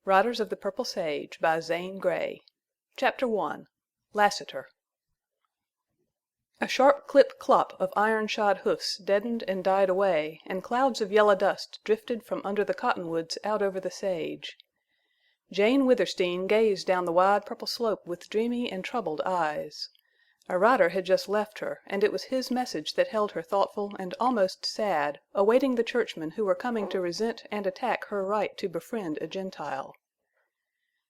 Riders of the Purple Sage by Zane Grey. Chapter 1. Lassiter. A sharp clip-clop of iron-shod hoofs deadened and died away, and clouds of yellow dust drifted from under the cottonwoods out over the sage. Jane Withersteen gazed down the wide purple slope with dreamy and troubled eyes. A rider had just left her, and it was his message that held her thoughtful and almost sad, awaiting the churchmen who were coming to resent and attack her right to befriend a Gentile.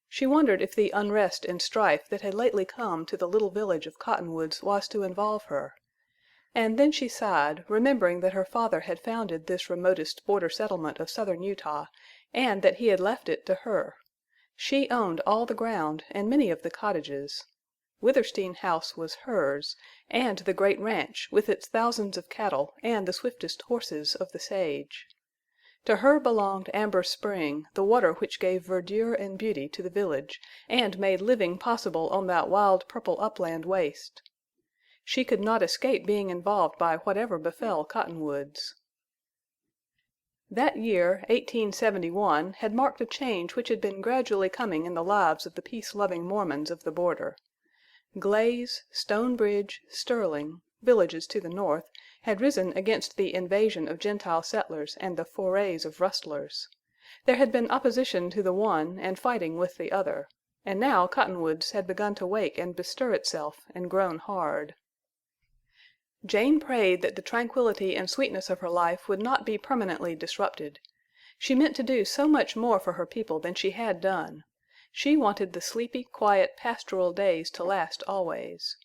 She wondered if the unrest and strife that had lately come to the little village of Cottonwoods was to involve her. And then she sighed, remembering that her father had founded this remotest border settlement of southern Utah, and that he had left it to her. She owned all the ground and many of the cottages. Withersteen House was hers, and the great ranch, with its thousands of cattle and the swiftest horses of the sage. To her belonged Amber Spring, the water which gave verdure and beauty to the village, and made living possible on that wild purple upland waste. She could not escape being involved by whatever befell Cottonwoods. That year, 1871, had marked a change which had been gradually coming in the lives of the peace-loving Mormons of the border. Glaze, Stonebridge, Sterling, villages to the north, had risen against the invasion of Gentile settlers and the forays of rustlers. There had been opposition to the one and fighting with the other, and now Cottonwoods had begun to wake and bestir itself and grown hard. Jane prayed that the tranquility and sweetness of her life would not be permanently disrupted. She meant to do so much more for her people than she had done. She wanted the sleepy, quiet, pastoral days to last always.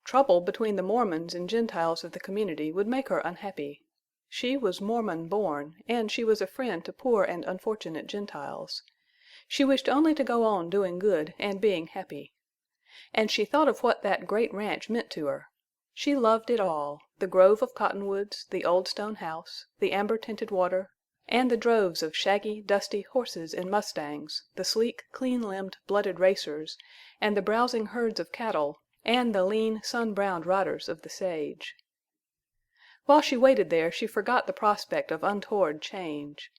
Trouble between the Mormons and Gentiles of the community would make her unhappy. She was Mormon-born, and she was a friend to poor and unfortunate Gentiles. She wished only to go on doing good and being happy. And she thought of what that great ranch meant to her. She loved it all, the grove of cottonwoods, the old stone house, the amber-tinted water, and the droves of shaggy, dusty horses and mustangs, the sleek, clean-limbed, blooded racers, and the browsing herds of cattle, and the lean, sun-browned riders of the sage. While she waited there she forgot the prospect of untoward change.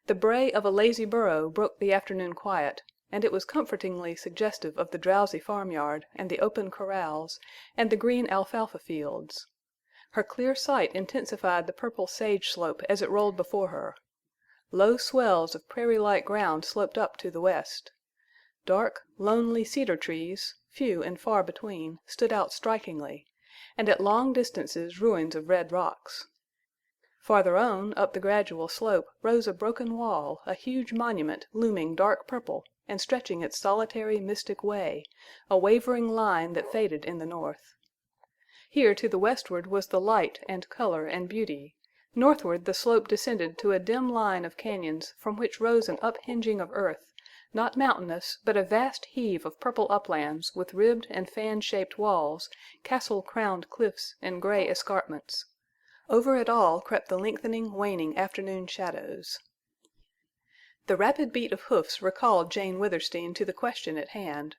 The bray of a lazy burro broke the afternoon quiet, and it was comfortingly suggestive of the drowsy farmyard, and the open corrals, and the green alfalfa fields. Her clear sight intensified the purple sage slope as it rolled before her. Low swells of prairie-like ground sloped up to the west. Dark, lonely cedar trees, few and far between, stood out strikingly, and at long distances ruins of red rocks. Farther on, up the gradual slope, rose a broken wall, a huge monument looming dark purple and stretching its solitary mystic way, a wavering line that faded in the north. Here to the westward was the light and color and beauty. Northward the slope descended to a dim line of cañons from which rose an uphinging of earth, not mountainous, but a vast heave of purple uplands with ribbed and fan-shaped walls, castle-crowned cliffs, and gray escarpments. Over it all crept the lengthening, waning afternoon shadows. The rapid beat of hoofs recalled Jane Withersteen to the question at hand.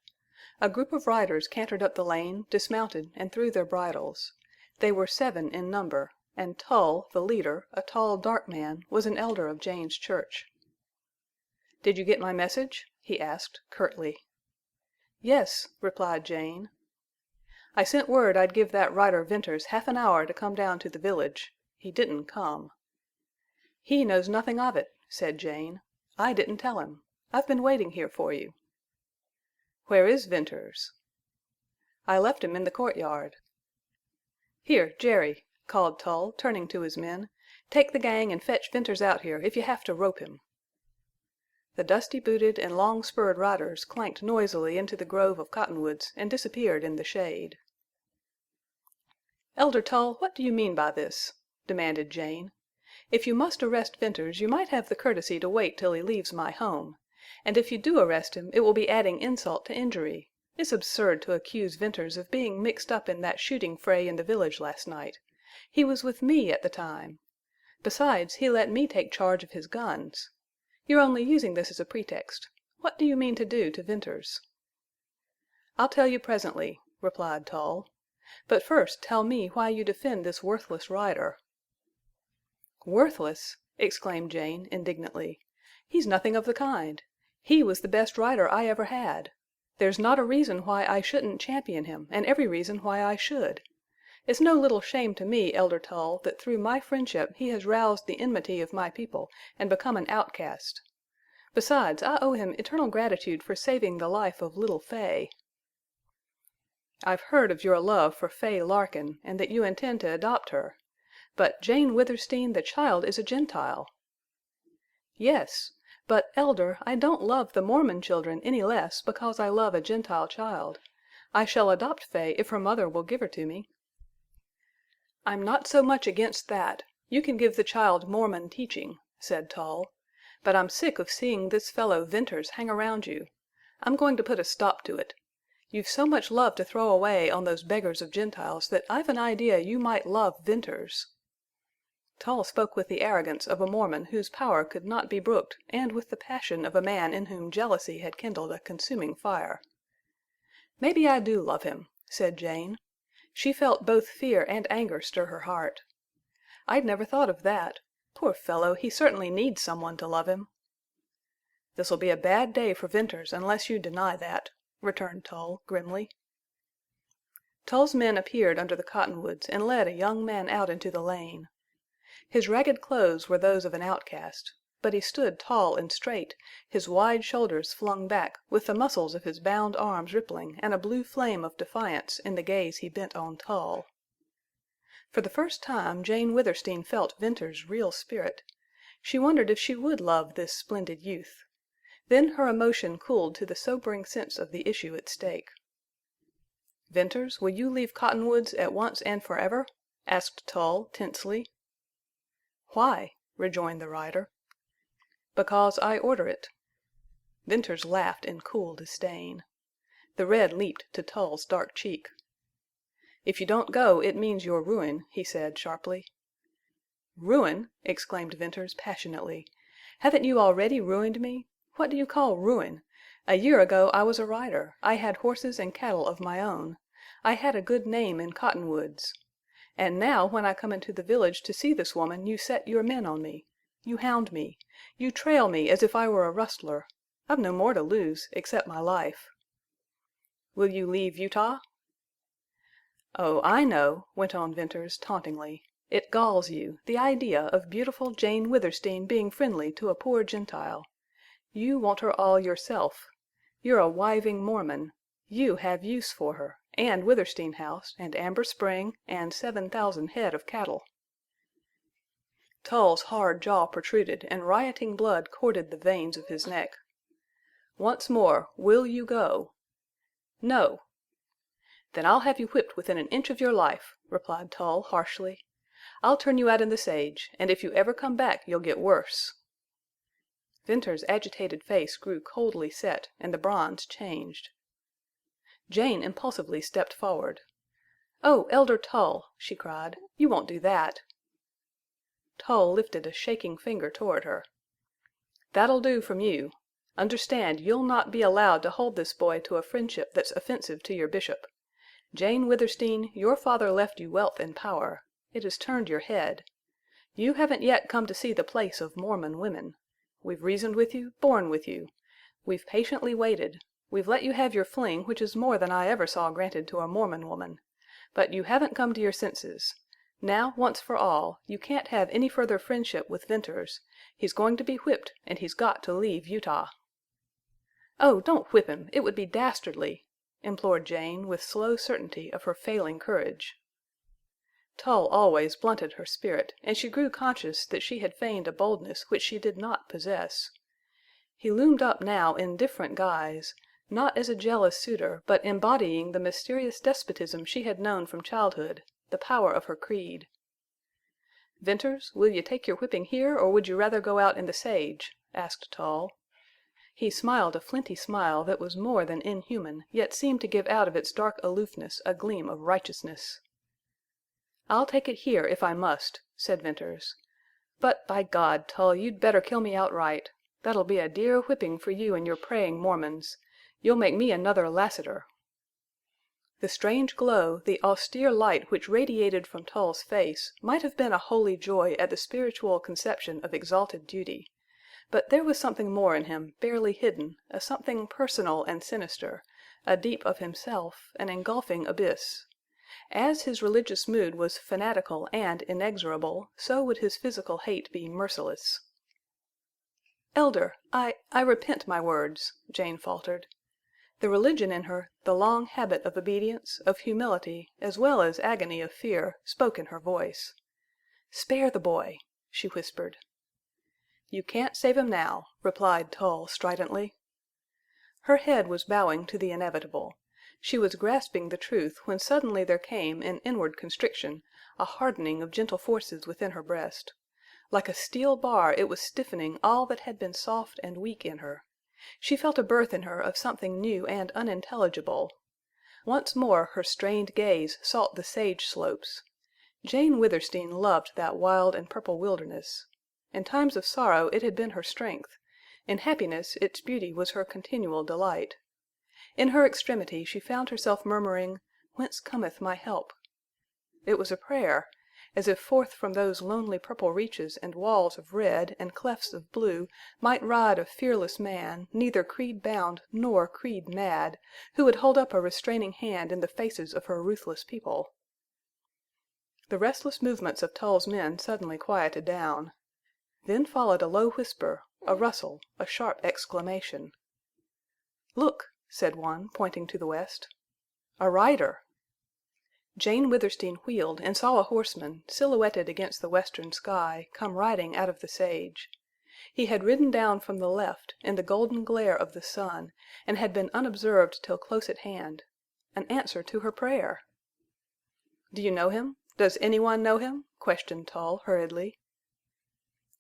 A group of riders cantered up the lane, dismounted, and threw their bridles. They were 7 in number, and Tull, the leader, a tall, dark man, was an elder of Jane's church. "Did you get my message?" he asked, curtly. "Yes," replied Jane. "I sent word I'd give that rider Venters half an hour to come down to the village. He didn't come." "He knows nothing of it," said Jane. "I didn't tell him. I've been waiting here for you." "Where is Venters?" "I left him in the courtyard." "Here, Jerry," called Tull, turning to his men, "take the gang and fetch Venters out here if you have to rope him." The dusty-booted and long-spurred riders clanked noisily into the grove of cottonwoods and disappeared in the shade. "Elder Tull, what do you mean by this?" demanded Jane. "If you must arrest Venters, you might have the courtesy to wait till he leaves my home. And if you do arrest him, it will be adding insult to injury. It's absurd to accuse Venters of being mixed up in that shooting fray in the village last night. He was with me at the time. Besides, he let me take charge of his guns. You're only using this as a pretext. What do you mean to do to Venters?" "I'll tell you presently," replied Tull. "But first tell me why you defend this worthless rider." "Worthless!" exclaimed Jane, indignantly. "He's nothing of the kind. He was the best rider I ever had. There's not a reason why I shouldn't champion him, and every reason why I should. It's no little shame to me, Elder Tull, that through my friendship he has roused the enmity of my people and become an outcast. Besides, I owe him eternal gratitude for saving the life of little Fay." "I've heard of your love for Fay Larkin, and that you intend to adopt her. But Jane Withersteen, the child is a Gentile." "Yes. But, Elder, I don't love the Mormon children any less because I love a Gentile child. I shall adopt Fay if her mother will give her to me." "I'm not so much against that. You can give the child Mormon teaching," said Tull. "But I'm sick of seeing this fellow Venters hang around you. I'm going to put a stop to it. You've so much love to throw away on those beggars of Gentiles that I've an idea you might love Venters." Tull spoke with the arrogance of a Mormon whose power could not be brooked and with the passion of a man in whom jealousy had kindled a consuming fire. "Maybe I do love him," said Jane. She felt both fear and anger stir her heart. "I'd never thought of that. Poor fellow, he certainly needs someone to love him." "This'll be a bad day for Venters unless you deny that," returned Tull, grimly. Tull's men appeared under the cottonwoods and led a young man out into the lane. His ragged clothes were those of an outcast, but he stood tall and straight, his wide shoulders flung back, with the muscles of his bound arms rippling and a blue flame of defiance in the gaze he bent on Tull. For the first time Jane Withersteen felt Venters's real spirit. She wondered if she would love this splendid youth. Then her emotion cooled to the sobering sense of the issue at stake. "Venters, will you leave Cottonwoods at once and forever?" asked Tull, tensely. "Why?" rejoined the rider. "Because I order it." Venters laughed in cool disdain. The red leaped to Tull's dark cheek. "If you don't go, it means your ruin," he said, sharply. "Ruin!" exclaimed Venters, passionately. "Haven't you already ruined me? What do you call ruin? A year ago I was a rider. I had horses and cattle of my own. I had a good name in Cottonwoods. And now when I come into the village to see this woman you set your men on me. You hound me. You trail me as if I were a rustler. I've no more to lose, except my life." "Will you leave Utah?" "Oh, I know," went on Venters, tauntingly. "It galls you, the idea of beautiful Jane Withersteen being friendly to a poor Gentile. You want her all yourself. You're a wiving Mormon. You have use for her, and Withersteen House, and Amber Spring, and 7,000 head of cattle." Tull's hard jaw protruded and rioting blood corded the veins of his neck. "Once more, will you go?" "No." "Then I'll have you whipped within an inch of your life," replied Tull, harshly. "I'll turn you out in the sage, and if you ever come back you'll get worse." Venters's agitated face grew coldly set, and the bronze changed. Jane impulsively stepped forward. "Oh, Elder Tull!" she cried. "You won't do that!" Tull lifted a shaking finger toward her. "That'll do from you. Understand, you'll not be allowed to hold this boy to a friendship that's offensive to your bishop. Jane Withersteen, your father left you wealth and power. It has turned your head. You haven't yet come to see the place of Mormon women. We've reasoned with you, borne with you. We've patiently waited. We've let you have your fling, which is more than I ever saw granted to a Mormon woman. But you haven't come to your senses. Now, once for all, you can't have any further friendship with Venters. He's going to be whipped, and he's got to leave Utah." "Oh, don't whip him! It would be dastardly!" implored Jane, with slow certainty of her failing courage. Tull always blunted her spirit, and she grew conscious that she had feigned a boldness which she did not possess. He loomed up now in different guise, not as a jealous suitor, but embodying the mysterious despotism she had known from childhood, the power of her creed. "Venters, will you take your whipping here, or would you rather go out in the sage?" asked Tull. He smiled a flinty smile that was more than inhuman, yet seemed to give out of its dark aloofness a gleam of righteousness. "I'll take it here if I must," said Venters. "But, by God, Tull, you'd better kill me outright. That'll be a dear whipping for you and your praying Mormons. You'll make me another Lassiter." The strange glow, the austere light which radiated from Tull's face, might have been a holy joy at the spiritual conception of exalted duty. But there was something more in him, barely hidden, a something personal and sinister, a deep of himself, an engulfing abyss. As his religious mood was fanatical and inexorable, so would his physical hate be merciless. "Elder, I repent my words," Jane faltered. The religion in her, the long habit of obedience, of humility, as well as agony of fear, spoke in her voice. "Spare the boy," she whispered. "You can't save him now," replied Tull stridently. Her head was bowing to the inevitable. She was grasping the truth when suddenly there came an inward constriction, a hardening of gentle forces within her breast. Like a steel bar it was stiffening all that had been soft and weak in her. She felt a birth in her of something new and unintelligible. Once more her strained gaze sought the sage slopes. Jane Withersteen loved that wild and purple wilderness. In times of sorrow it had been her strength. In happiness its beauty was her continual delight. In her extremity she found herself murmuring, "Whence cometh my help?" It was a prayer, as if forth from those lonely purple reaches and walls of red and clefts of blue might ride a fearless man, neither creed bound nor creed mad, who would hold up a restraining hand in the faces of her ruthless people. The restless movements of Tull's men suddenly quieted down. Then followed a low whisper, a rustle, a sharp exclamation. "Look!" said one, pointing to the west. "A rider!" Jane Withersteen wheeled and saw a horseman, silhouetted against the western sky, come riding out of the sage. He had ridden down from the left, in the golden glare of the sun, and had been unobserved till close at hand. An answer to her prayer! "Do you know him? Does anyone know him?" questioned Tull hurriedly.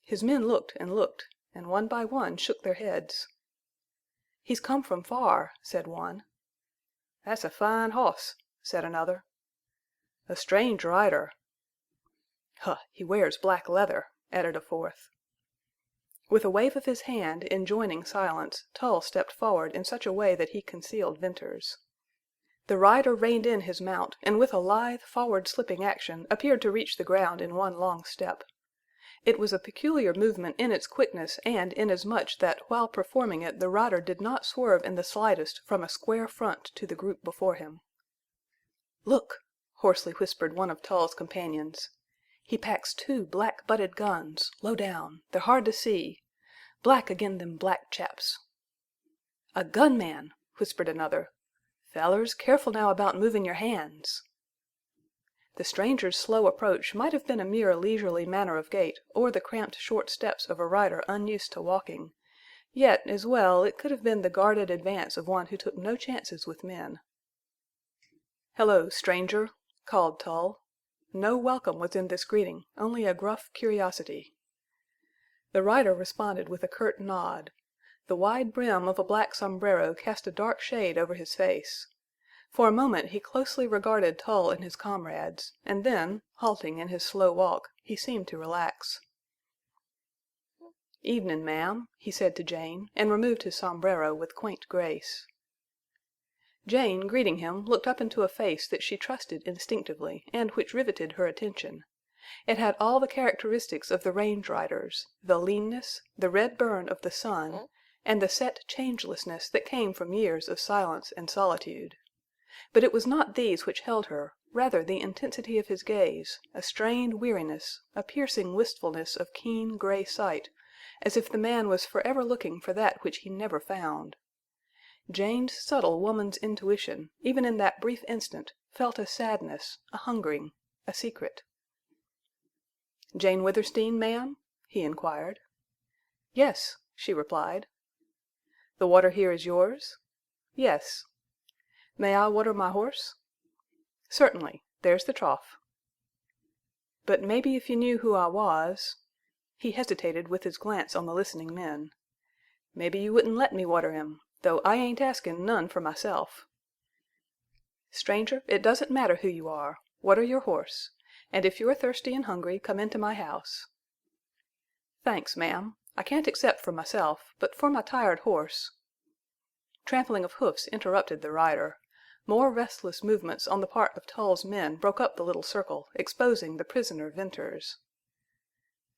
His men looked, and one by one shook their heads. "He's come from far," said one. "That's a fine hoss," said another. "A strange rider." "Huh! He wears black leather," added a fourth. With a wave of his hand, enjoining silence, Tull stepped forward in such a way that he concealed Venters. The rider reined in his mount, and with a lithe, forward-slipping action appeared to reach the ground in one long step. It was a peculiar movement in its quickness and inasmuch that while performing it the rider did not swerve in the slightest from a square front to the group before him. "Look!" hoarsely whispered one of Tull's companions. "He packs 2 black-butted guns, low down. They're hard to see. Black agin them black chaps." "A gunman!" whispered another. "Fellers, careful now about moving your hands." The stranger's slow approach might have been a mere leisurely manner of gait or the cramped short steps of a rider unused to walking. Yet, as well, it could have been the guarded advance of one who took no chances with men. "Hello, stranger," called Tull. No welcome was in this greeting, only a gruff curiosity. The rider responded with a curt nod. The wide brim of a black sombrero cast a dark shade over his face. For a moment he closely regarded Tull and his comrades, and then, halting in his slow walk, he seemed to relax. "Evenin', ma'am," he said to Jane, and removed his sombrero with quaint grace. Jane, greeting him, looked up into a face that she trusted instinctively, and which riveted her attention. It had all the characteristics of the range riders, the leanness, the red burn of the sun, and the set changelessness that came from years of silence and solitude. But it was not these which held her, rather the intensity of his gaze, a strained weariness, a piercing wistfulness of keen gray sight, as if the man was forever looking for that which he never found. Jane's subtle woman's intuition, even in that brief instant, felt a sadness, a hungering, a secret. "Jane Withersteen, ma'am?" he inquired. "Yes," she replied. "The water here is yours?" "Yes." "May I water my horse?" "Certainly. There's the trough." "But maybe if you knew who I was—" He hesitated with his glance on the listening men. "Maybe you wouldn't let me water him, though I ain't askin' none for myself." "Stranger, it doesn't matter who you are. Water your horse. And if you're thirsty and hungry, come into my house." "Thanks, ma'am. I can't accept for myself, but for my tired horse—" Trampling of hoofs interrupted the rider. More restless movements on the part of Tull's men broke up the little circle, exposing the prisoner Venters.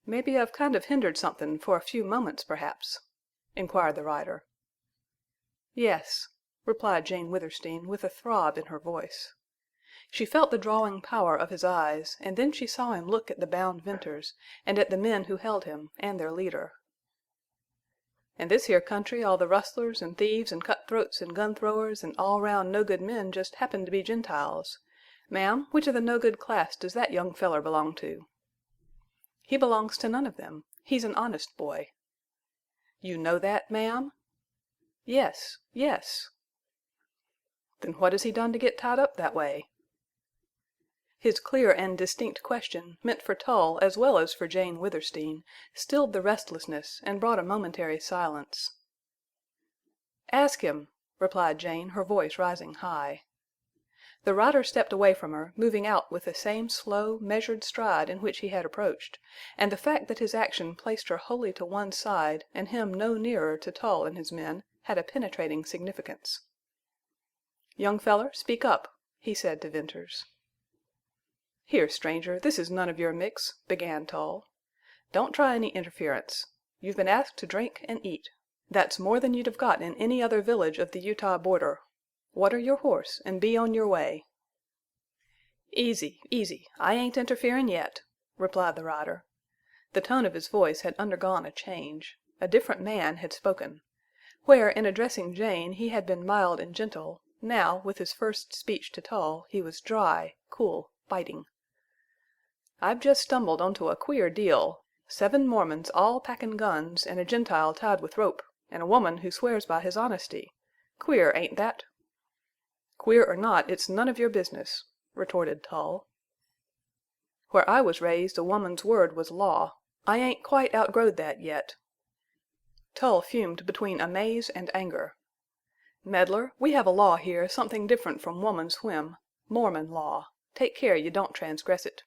Maybe I've kind of hindered something for a few moments, perhaps?" inquired the rider. "Yes," replied Jane Withersteen with a throb in her voice. She felt the drawing power of his eyes, and then she saw him look at the bound Venters, and at the men who held him, and their leader. "In this here country all the rustlers and thieves and cutthroats and gun-throwers and all-round no-good men just happen to be Gentiles. Ma'am, which of the no-good class does that young feller belong to?" "He belongs to none of them. He's an honest boy." "You know that, ma'am?" "Yes, yes." "Then what has he done to get tied up that way?" His clear and distinct question, meant for Tull as well as for Jane Withersteen, stilled the restlessness and brought a momentary silence. "Ask him," replied Jane, her voice rising high. The rider stepped away from her, moving out with the same slow, measured stride in which he had approached, and the fact that his action placed her wholly to one side and him no nearer to Tull and his men had a penetrating significance. "Young feller, speak up," he said to Venters. "Here, stranger, this is none of your mix," began Tull. "Don't try any interference. You've been asked to drink and eat. That's more than you'd have got in any other village of the Utah border. Water your horse and be on your way." "Easy, easy. I ain't interferin' yet," replied the rider. The tone of his voice had undergone a change. A different man had spoken. Where in addressing Jane he had been mild and gentle, now, with his first speech to Tull, he was dry, cool, biting. "I've just stumbled onto a queer deal. 7 Mormons all packin' guns, and a Gentile tied with rope, and a woman who swears by his honesty. Queer, ain't that?" "Queer or not, it's none of your business," retorted Tull. "Where I was raised a woman's word was law. I ain't quite outgrowed that yet." Tull fumed between amaze and anger. "Meddler, we have a law here something different from woman's whim—Mormon law. Take care you don't transgress it."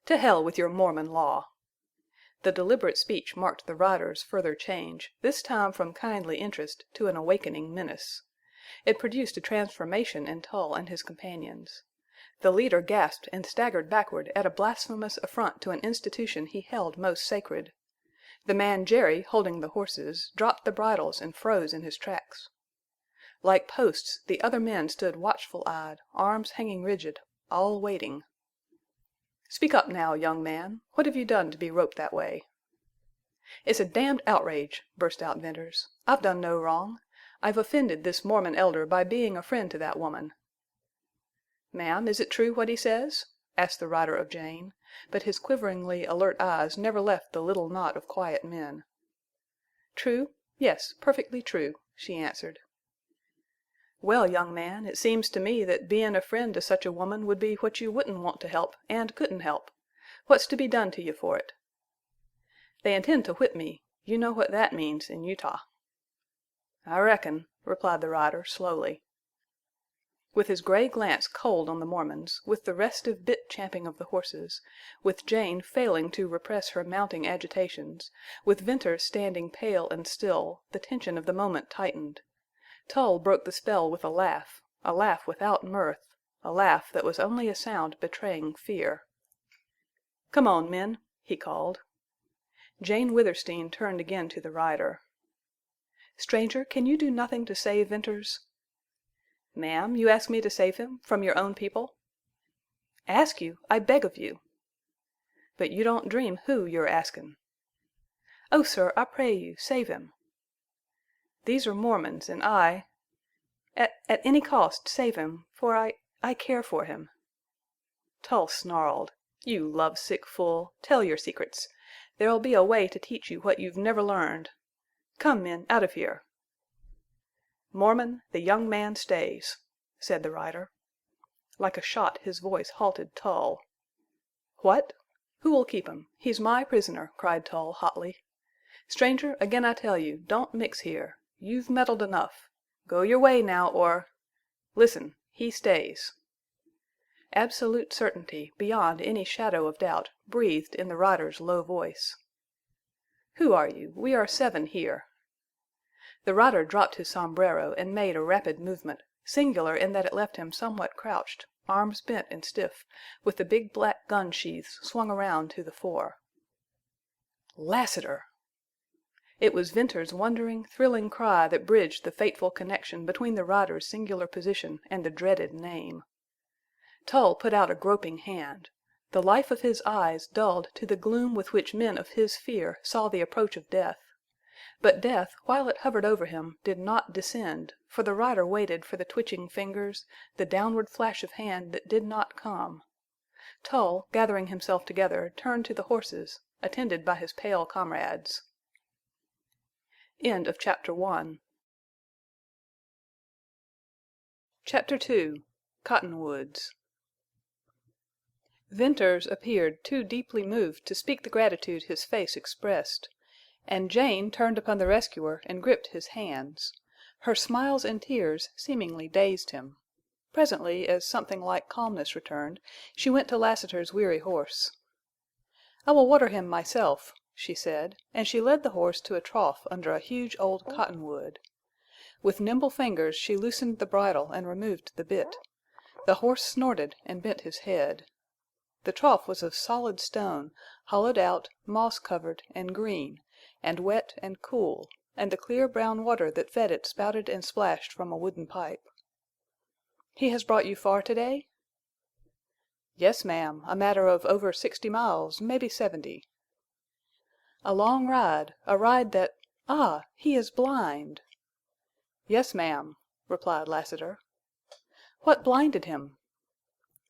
"To hell with your Mormon law!" The deliberate speech marked the rider's further change, this time from kindly interest to an awakening menace. It produced a transformation in Tull and his companions. The leader gasped and staggered backward at a blasphemous affront to an institution he held most sacred. The man Jerry, holding the horses, dropped the bridles and froze in his tracks. Like posts, the other men stood watchful-eyed, arms hanging rigid, all waiting. "Speak up now, young man. What have you done to be roped that way?" "It's a damned outrage!" burst out Venters. "I've done no wrong. I've offended this Mormon elder by being a friend to that woman." "Ma'am, is it true what he says?" asked the rider of Jane, but his quiveringly alert eyes never left the little knot of quiet men. "True? Yes, perfectly true," she answered. "Well, young man, it seems to me that bein' a friend to such a woman would be what you wouldn't want to help and couldn't help. What's to be done to you for it?" "They intend to whip me. You know what that means in Utah." "I reckon," replied the rider slowly. With his gray glance cold on the Mormons, with the restive bit champing of the horses, with Jane failing to repress her mounting agitations, with Venters standing pale and still, the tension of the moment tightened. Tull broke the spell with a laugh without mirth, a laugh that was only a sound betraying fear. "Come on, men," he called. Jane Withersteen turned again to the rider. "Stranger, can you do nothing to save Venters?" "Ma'am, you ask me to save him from your own people?" "Ask you? I beg of you." "But you don't dream who you're askin'." "Oh, sir, I pray you, save him." "These are Mormons, and I—" At any cost save him, for I care for him." Tull snarled. "You love-sick fool! Tell your secrets. There'll be a way to teach you what you've never learned. Come, men, out of here." "Mormon, the young man stays," said the rider. Like a shot his voice halted Tull. "What? Who'll keep him? He's my prisoner," cried Tull hotly. "Stranger, again I tell you, don't mix here. You've meddled enough. Go your way now, or— Listen, he stays." Absolute certainty, beyond any shadow of doubt, breathed in the rider's low voice. "Who are you? We are 7 here." The rider dropped his sombrero and made a rapid movement, singular in that it left him somewhat crouched, arms bent and stiff, with the big black gun sheaths swung around to the fore. Lassiter! It was Venters's wondering, thrilling cry that bridged the fateful connection between the rider's singular position and the dreaded name. Tull put out a groping hand. The life of his eyes dulled to the gloom with which men of his fear saw the approach of death. But death, while it hovered over him, did not descend, for the rider waited for the twitching fingers, the downward flash of hand that did not come. Tull, gathering himself together, turned to the horses, attended by his pale comrades. End of Chapter 1. Chapter 2. Cottonwoods. Venters appeared too deeply moved to speak the gratitude his face expressed, and Jane turned upon the rescuer and gripped his hands. Her smiles and tears seemingly dazed him. Presently, as something like calmness returned, she went to Lassiter's weary horse. "I will water him myself," she said, and she led the horse to a trough under a huge old cottonwood. With nimble fingers she loosened the bridle and removed the bit. The horse snorted and bent his head. The trough was of solid stone, hollowed out, moss-covered, and green, and wet and cool, and the clear brown water that fed it spouted and splashed from a wooden pipe. "He has brought you far today?" "Yes, ma'am, a matter of over 60 miles, maybe 70. "A long ride, a ride that—Ah! He is blind!" "Yes, ma'am," replied Lassiter. "What blinded him?"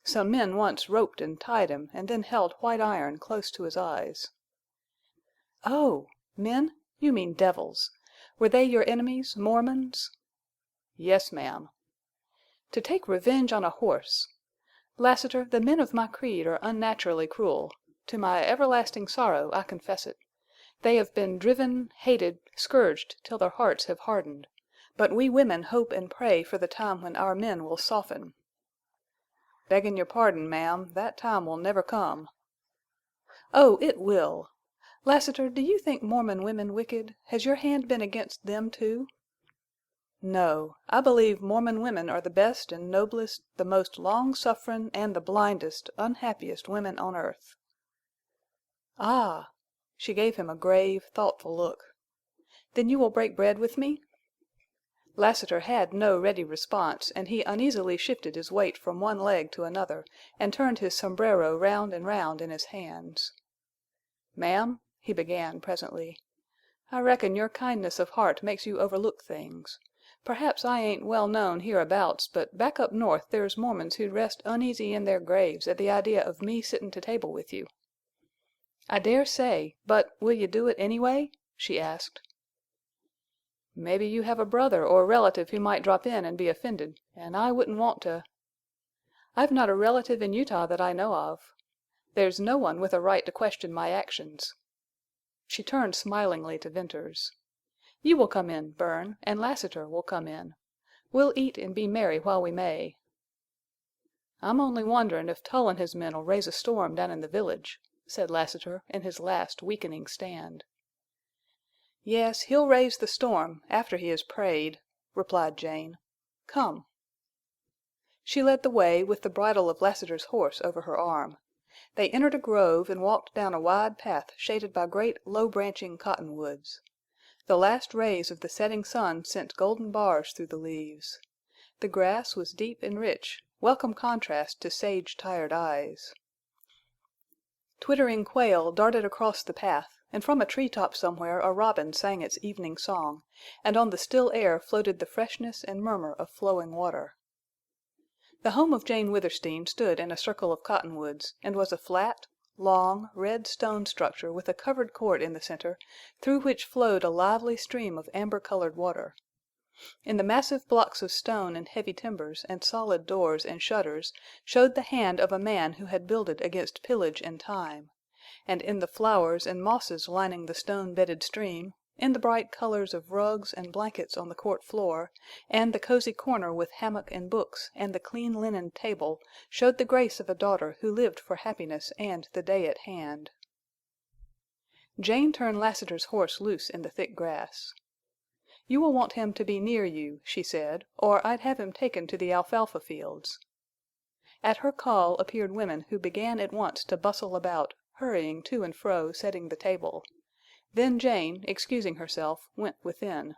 "Some men once roped and tied him, and then held white iron close to his eyes." "Oh! Men? You mean devils. Were they your enemies, Mormons?" "Yes, ma'am." "To take revenge on a horse! Lassiter, the men of my creed are unnaturally cruel. To my everlasting sorrow I confess it. They have been driven, hated, scourged till their hearts have hardened. But we women hope and pray for the time when our men will soften." "Beggin' your pardon, ma'am, that time will never come." "Oh, it will! Lassiter, do you think Mormon women wicked? Has your hand been against them, too?" "No. I believe Mormon women are the best and noblest, the most long-sufferin', and the blindest, unhappiest women on earth." "Ah!" She gave him a grave, thoughtful look. "Then you will break bread with me?" Lassiter had no ready response, and he uneasily shifted his weight from one leg to another, and turned his sombrero round and round in his hands. "Ma'am," he began presently, "I reckon your kindness of heart makes you overlook things. Perhaps I ain't well known hereabouts, but back up north there's Mormons who'd rest uneasy in their graves at the idea of me sittin' to table with you." "I dare say. But will you do it anyway?" she asked. "Maybe you have a brother or relative who might drop in and be offended, and I wouldn't want to—" "I've not a relative in Utah that I know of. There's no one with a right to question my actions." She turned smilingly to Venters. "You will come in, Bern, and Lassiter will come in. We'll eat and be merry while we may." "I'm only wonderin' if Tull and his men'll raise a storm down in the village," said Lassiter in his last weakening stand. "Yes, he'll raise the storm, after he has prayed," replied Jane. "Come." She led the way, with the bridle of Lassiter's horse over her arm. They entered a grove and walked down a wide path shaded by great, low-branching cottonwoods. The last rays of the setting sun sent golden bars through the leaves. The grass was deep and rich, welcome contrast to sage-tired eyes. Twittering quail darted across the path, and from a tree-top somewhere a robin sang its evening song, and on the still air floated the freshness and murmur of flowing water. The home of Jane Withersteen stood in a circle of cottonwoods, and was a flat, long, red stone structure with a covered court in the center, through which flowed a lively stream of amber-colored water. In the massive blocks of stone and heavy timbers and solid doors and shutters showed the hand of a man who had builded against pillage and time; and in the flowers and mosses lining the stone-bedded stream, in the bright colors of rugs and blankets on the court floor, and the cozy corner with hammock and books, and the clean linen table, showed the grace of a daughter who lived for happiness and the day at hand. Jane turned Lassiter's horse loose in the thick grass. "You will want him to be near you," she said, "or I'd have him taken to the alfalfa fields." At her call appeared women who began at once to bustle about, hurrying to and fro setting the table. Then Jane, excusing herself, went within.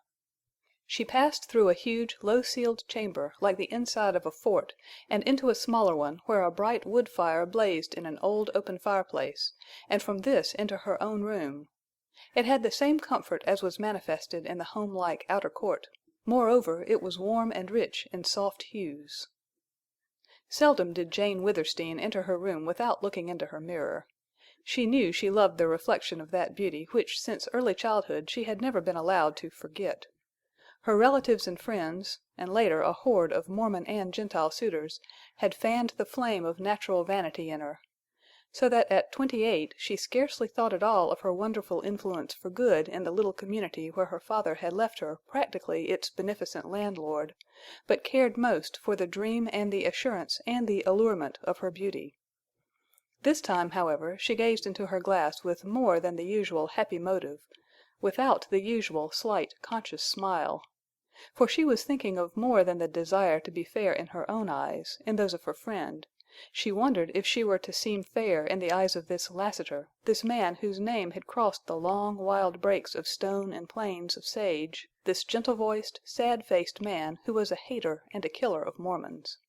She passed through a huge, low-ceiled chamber like the inside of a fort and into a smaller one where a bright wood fire blazed in an old open fireplace, and from this into her own room. It had the same comfort as was manifested in the homelike outer court. Moreover, it was warm and rich in soft hues. Seldom did Jane Withersteen enter her room without looking into her mirror. She knew she loved the reflection of that beauty which since early childhood she had never been allowed to forget. Her relatives and friends, and later a horde of Mormon and Gentile suitors, had fanned the flame of natural vanity in her, so that at 28 she scarcely thought at all of her wonderful influence for good in the little community where her father had left her practically its beneficent landlord, but cared most for the dream and the assurance and the allurement of her beauty. This time, however, she gazed into her glass with more than the usual happy motive, without the usual slight, conscious smile. For she was thinking of more than the desire to be fair in her own eyes, in those of her friend. She wondered if she were to seem fair in the eyes of this Lassiter, this man whose name had crossed the long, wild breaks of stone and plains of sage, this gentle-voiced, sad-faced man who was a hater and a killer of Mormons.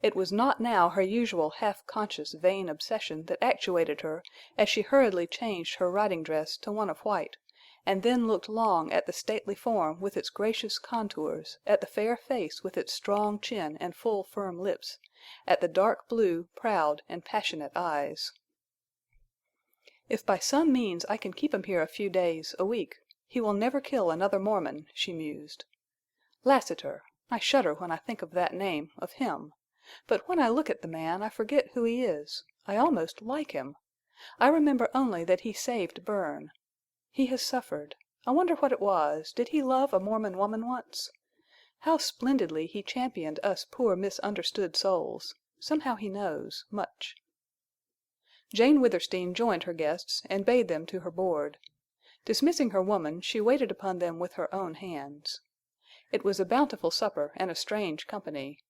It was not now her usual half-conscious vain obsession that actuated her as she hurriedly changed her riding dress to one of white, and then looked long at the stately form with its gracious contours, at the fair face with its strong chin and full firm lips, at the dark blue, proud, and passionate eyes. "If by some means I can keep him here a few days, a week, he will never kill another Mormon," she mused. "Lassiter! I shudder when I think of that name, of him. But when I look at the man I forget who he is. I almost like him. I remember only that he saved Bern. He has suffered. I wonder what it was. Did he love a Mormon woman once? How splendidly he championed us poor misunderstood souls. Somehow he knows, much." Jane Withersteen joined her guests and bade them to her board. Dismissing her woman, she waited upon them with her own hands. It was a bountiful supper and a strange company.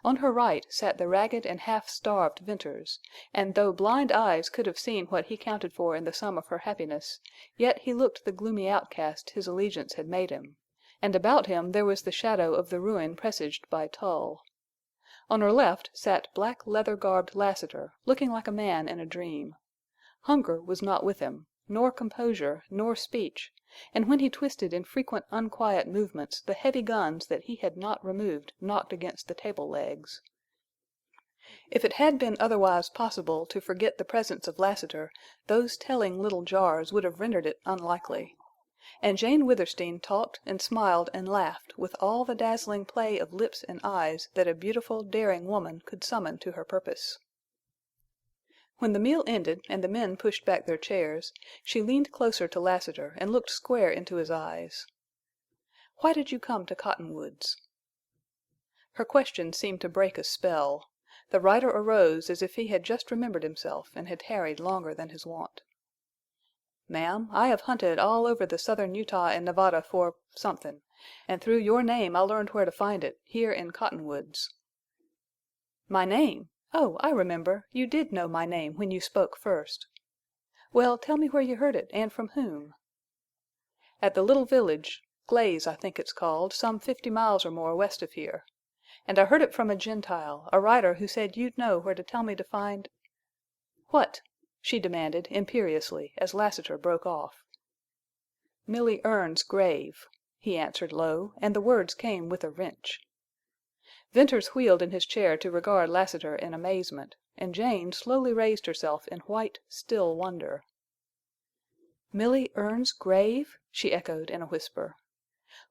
On her right sat the ragged and half-starved Venters, and though blind eyes could have seen what he counted for in the sum of her happiness, yet he looked the gloomy outcast his allegiance had made him, and about him there was the shadow of the ruin presaged by Tull. On her left sat black leather-garbed Lassiter, looking like a man in a dream. Hunger was not with him, nor composure, nor speech, and when he twisted in frequent unquiet movements the heavy guns that he had not removed knocked against the table legs. If it had been otherwise possible to forget the presence of Lassiter, those telling little jars would have rendered it unlikely. And Jane Withersteen talked and smiled and laughed with all the dazzling play of lips and eyes that a beautiful, daring woman could summon to her purpose. When the meal ended and the men pushed back their chairs, she leaned closer to Lassiter and looked square into his eyes. "Why did you come to Cottonwoods?" Her question seemed to break a spell. The rider arose as if he had just remembered himself and had tarried longer than his wont. "Ma'am, I have hunted all over the southern Utah and Nevada for something, and through your name I learned where to find it, here in Cottonwoods." "My name! Oh, I remember. You did know my name when you spoke first. Well, tell me where you heard it, and from whom." "At the little village, Glaze I think it's called, some 50 miles or more west of here. And I heard it from a Gentile, a rider who said you'd know where to tell me to find—" "What?" she demanded, imperiously, as Lassiter broke off. "Milly Erne's grave," he answered low, and the words came with a wrench. Venters wheeled in his chair to regard Lassiter in amazement, and Jane slowly raised herself in white, still wonder. "Milly Erne's grave?" she echoed in a whisper.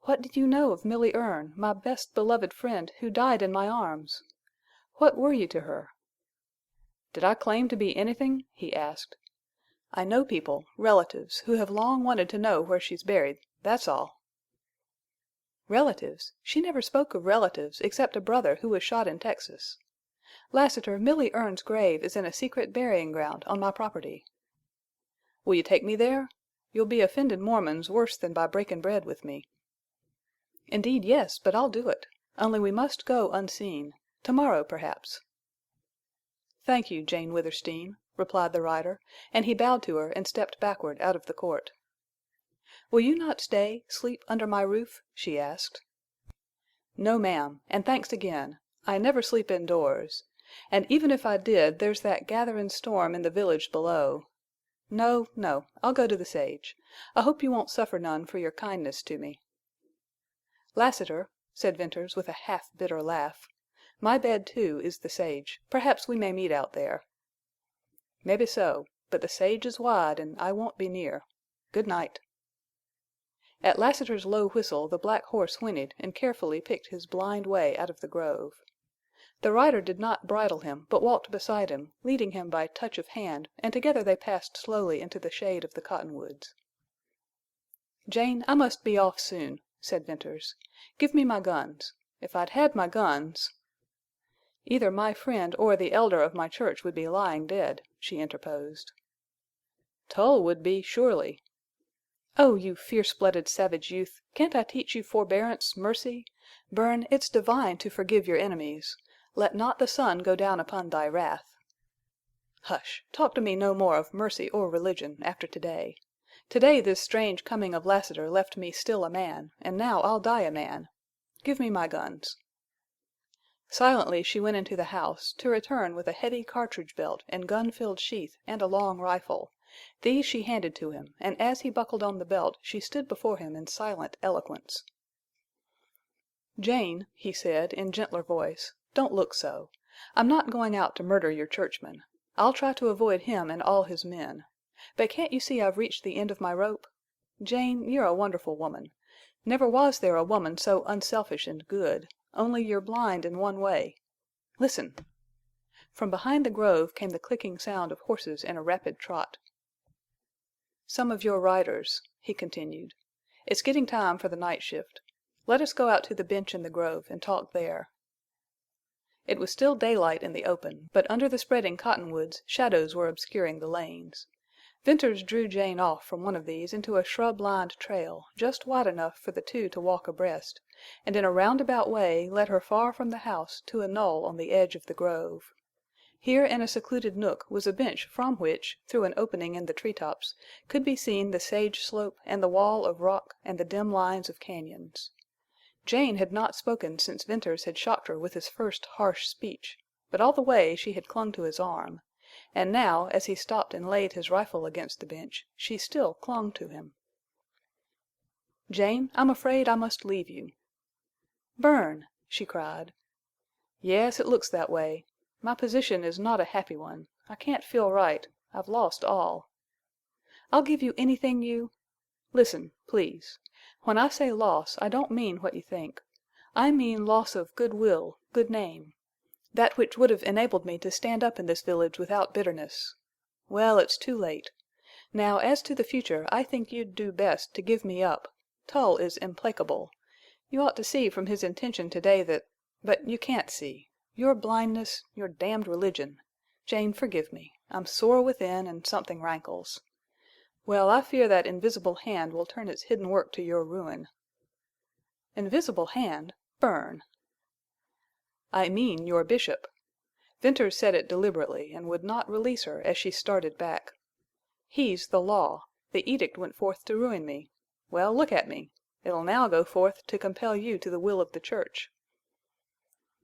"What did you know of Milly Erne, my best beloved friend, who died in my arms? What were you to her?" "Did I claim to be anything?" he asked. "I know people, relatives, who have long wanted to know where she's buried, that's all." "Relatives? She never spoke of relatives except a brother who was shot in Texas. Lassiter, Milly Erne's grave is in a secret burying ground on my property." "Will you take me there? You'll be offendin' Mormons worse than by breakin' bread with me." "Indeed, yes, but I'll do it. Only we must go unseen. To-morrow, perhaps." "Thank you, Jane Withersteen," replied the rider, and he bowed to her and stepped backward out of the court. "Will you not stay, sleep under my roof?" she asked. "No, ma'am, and thanks again. I never sleep indoors. And even if I did, there's that gatherin' storm in the village below. No, no, I'll go to the sage. I hope you won't suffer none for your kindness to me." "Lassiter," said Venters with a half-bitter laugh, "my bed, too, is the sage. Perhaps we may meet out there." "Mebbe so. But the sage is wide, and I won't be near. Good night." At Lassiter's low whistle the black horse whinnied and carefully picked his blind way out of the grove. The rider did not bridle him, but walked beside him, leading him by touch of hand, and together they passed slowly into the shade of the cottonwoods. "Jane, I must be off soon," said Venters. "Give me my guns. If I'd had my guns—" "Either my friend or the elder of my church would be lying dead," she interposed. "Tull would be, surely." "Oh, you fierce-blooded savage youth! Can't I teach you forbearance, mercy? Bern, it's divine to forgive your enemies. 'Let not the sun go down upon thy wrath.' Hush! Talk to me no more of mercy or religion, after today. Today this strange coming of Lassiter left me still a man, and now I'll die a man. Give me my guns." Silently she went into the house, to return with a heavy cartridge belt and gun-filled sheath and a long rifle. These she handed to him, and as he buckled on the belt she stood before him in silent eloquence. "Jane," he said, in gentler voice, "don't look so. I'm not going out to murder your churchman. I'll try to avoid him and all his men. But can't you see I've reached the end of my rope? Jane, you're a wonderful woman. Never was there a woman so unselfish and good. Only you're blind in one way. Listen!" From behind the grove came the clicking sound of horses in a rapid trot. "Some of your riders," he continued. "It's getting time for the night shift. Let us go out to the bench in the grove and talk there." It was still daylight in the open, but under the spreading cottonwoods shadows were obscuring the lanes. Venters drew Jane off from one of these into a shrub-lined trail, just wide enough for the two to walk abreast, and in a roundabout way led her far from the house to a knoll on the edge of the grove. Here in a secluded nook was a bench from which, through an opening in the treetops, could be seen the sage slope and the wall of rock and the dim lines of cañons. Jane had not spoken since Venters had shocked her with his first harsh speech, but all the way she had clung to his arm, and now, as he stopped and laid his rifle against the bench, she still clung to him. "Jane, I'm afraid I must leave you." "Bern!" she cried. "Yes, it looks that way. My position is not a happy one. I can't feel right. I've lost all." "I'll give you anything you—" "Listen, please. When I say loss, I don't mean what you think. I mean loss of good will, good name. That which would have enabled me to stand up in this village without bitterness. Well, it's too late. Now, as to the future, I think you'd do best to give me up. Tull is implacable. You ought to see from his intention today that—but you can't see. Your blindness, your damned religion. Jane, forgive me. I'm sore within and something rankles. Well, I fear that invisible hand will turn its hidden work to your ruin." "Invisible hand? Bern!" "I mean your bishop." Venters said it deliberately and would not release her as she started back. "He's the law. The edict went forth to ruin me. Well, look at me. It'll now go forth to compel you to the will of the church."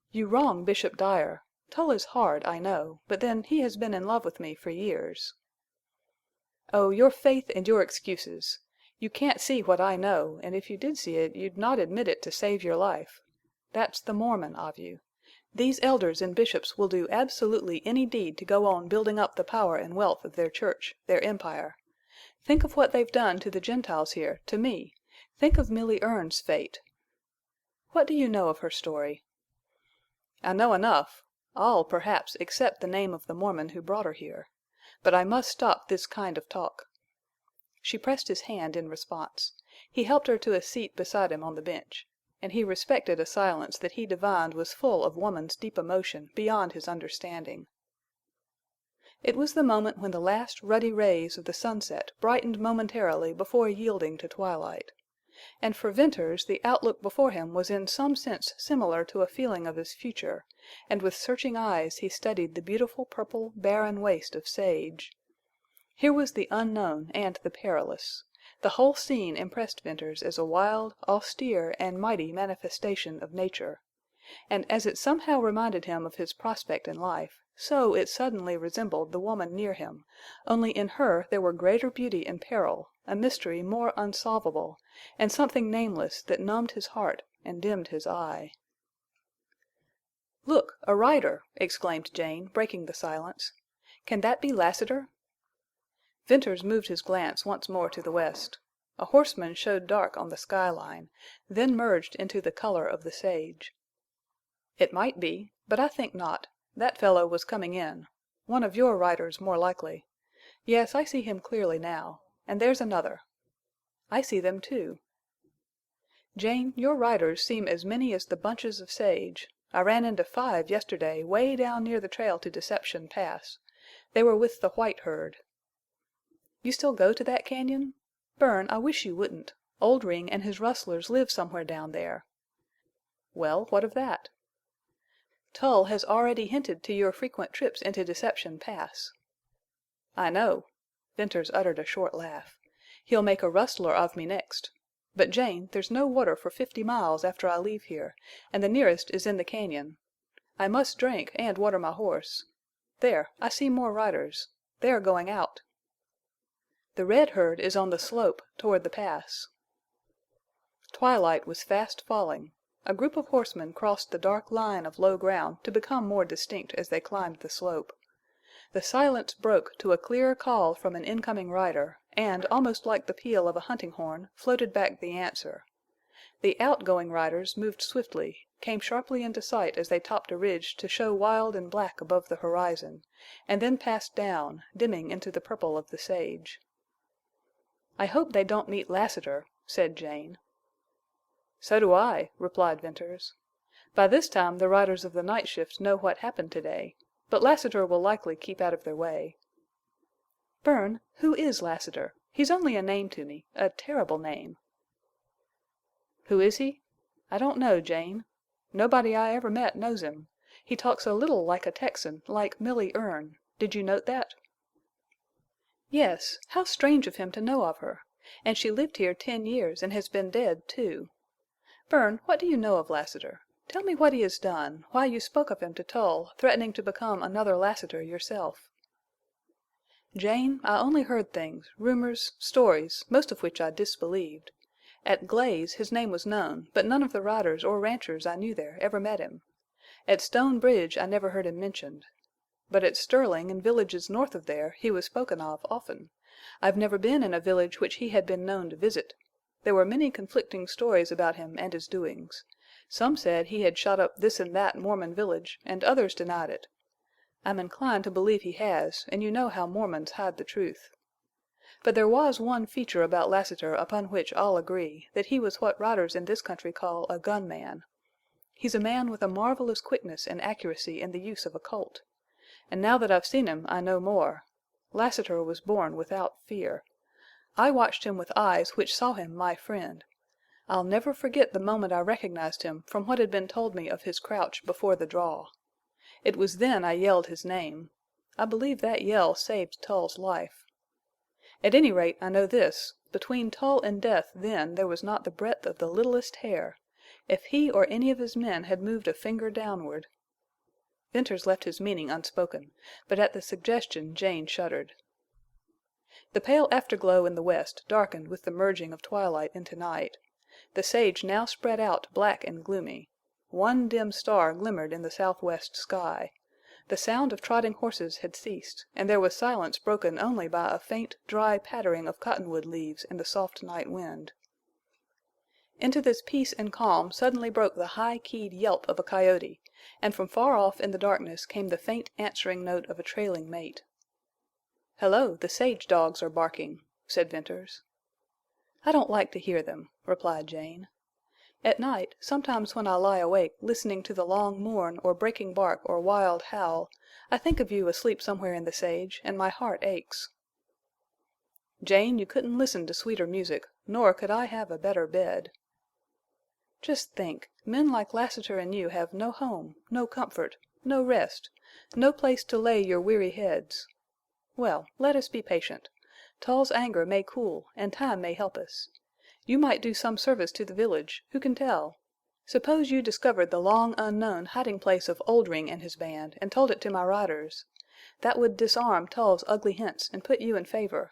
"You wrong Bishop Dyer. Tull is hard, I know, but then he has been in love with me for years." "Oh, your faith and your excuses! You can't see what I know, and if you did see it you'd not admit it to save your life. That's the Mormon of you. These elders and bishops will do absolutely any deed to go on building up the power and wealth of their church, their empire. Think of what they've done to the Gentiles here, to me. Think of Milly Erne's fate." "What do you know of her story?" "I know enough—all, perhaps, except the name of the Mormon who brought her here. But I must stop this kind of talk." She pressed his hand in response. He helped her to a seat beside him on the bench, and he respected a silence that he divined was full of woman's deep emotion beyond his understanding. It was the moment when the last ruddy rays of the sunset brightened momentarily before yielding to twilight. And for Venters the outlook before him was in some sense similar to a feeling of his future, and with searching eyes he studied the beautiful purple, barren waste of sage. Here was the unknown and the perilous. The whole scene impressed Venters as a wild, austere, and mighty manifestation of nature. And as it somehow reminded him of his prospect in life, so it suddenly resembled the woman near him, only in her there were greater beauty and peril, a mystery more unsolvable, and something nameless that numbed his heart and dimmed his eye. "Look, a rider!" exclaimed Jane, breaking the silence. "Can that be Lassiter?" Venters moved his glance once more to the west. A horseman showed dark on the skyline, then merged into the color of the sage. "It might be, but I think not. That fellow was coming in. One of your riders, more likely. Yes, I see him clearly now. And there's another. I see them, too. Jane, your riders seem as many as the bunches of sage. I ran into 5 yesterday, way down near the trail to Deception Pass. They were with the white herd. You still go to that cañon? Bern, I wish you wouldn't. Oldring and his rustlers live somewhere down there." "Well, what of that?" "Tull has already hinted to your frequent trips into Deception Pass." "I know." Venters uttered a short laugh. "He'll make a rustler of me next. But, Jane, there's no water for 50 miles after I leave here, and the nearest is in the cañon. I must drink and water my horse. There, I see more riders. They are going out. The red herd is on the slope toward the pass." Twilight was fast falling. A group of horsemen crossed the dark line of low ground to become more distinct as they climbed the slope. The silence broke to a clear call from an incoming rider, and, almost like the peal of a hunting horn, floated back the answer. The outgoing riders moved swiftly, came sharply into sight as they topped a ridge to show wild and black above the horizon, and then passed down, dimming into the purple of the sage. "I hope they don't meet Lassiter," said Jane. "So do I," replied Venters. "By this time the riders of the night shift know what happened today. But Lassiter will likely keep out of their way." "Bern, who is Lassiter? He's only a name to me, a terrible name." "Who is he? I don't know, Jane. Nobody I ever met knows him. He talks a little like a Texan, like Milly Erne. Did you note that?" "Yes. How strange of him to know of her! And she lived here 10 years and has been dead, too. Bern, what do you know of Lassiter? Tell me what he has done, why you spoke of him to Tull, threatening to become another Lassiter yourself." "Jane, I only heard things, rumors, stories, most of which I disbelieved. At Glaze his name was known, but none of the riders or ranchers I knew there ever met him. At Stone Bridge I never heard him mentioned. But at Sterling and villages north of there he was spoken of often. I've never been in a village which he had been known to visit. There were many conflicting stories about him and his doings. Some said he had shot up this and that Mormon village, and others denied it. I'm inclined to believe he has, and you know how Mormons hide the truth. But there was one feature about Lassiter upon which all agree, that he was what riders in this country call a gunman. He's a man with a marvelous quickness and accuracy in the use of a Colt. And now that I've seen him I know more. Lassiter was born without fear. I watched him with eyes which saw him my friend. I'll never forget the moment I recognized him from what had been told me of his crouch before the draw. It was then I yelled his name. I believe that yell saved Tull's life. At any rate, I know this, between Tull and death then there was not the breadth of the littlest hair. If he or any of his men had moved a finger downward—" Venters left his meaning unspoken, but at the suggestion Jane shuddered. The pale afterglow in the west darkened with the merging of twilight into night. The sage now spread out black and gloomy. One dim star glimmered in the southwest sky. The sound of trotting horses had ceased, and there was silence broken only by a faint, dry pattering of cottonwood leaves in the soft night wind. Into this peace and calm suddenly broke the high-keyed yelp of a coyote, and from far off in the darkness came the faint answering note of a trailing mate. "Hello, the sage dogs are barking," said Venters. "I don't like to hear them," replied Jane. "At night, sometimes when I lie awake listening to the long mourn or breaking bark or wild howl, I think of you asleep somewhere in the sage, and my heart aches." "Jane, you couldn't listen to sweeter music, nor could I have a better bed." "Just think, men like Lassiter and you have no home, no comfort, no rest, no place to lay your weary heads. Well, let us be patient. Tull's anger may cool, and time may help us. You might do some service to the village, who can tell? Suppose you discovered the long unknown hiding place of Oldring and his band, and told it to my riders. That would disarm Tull's ugly hints and put you in favor.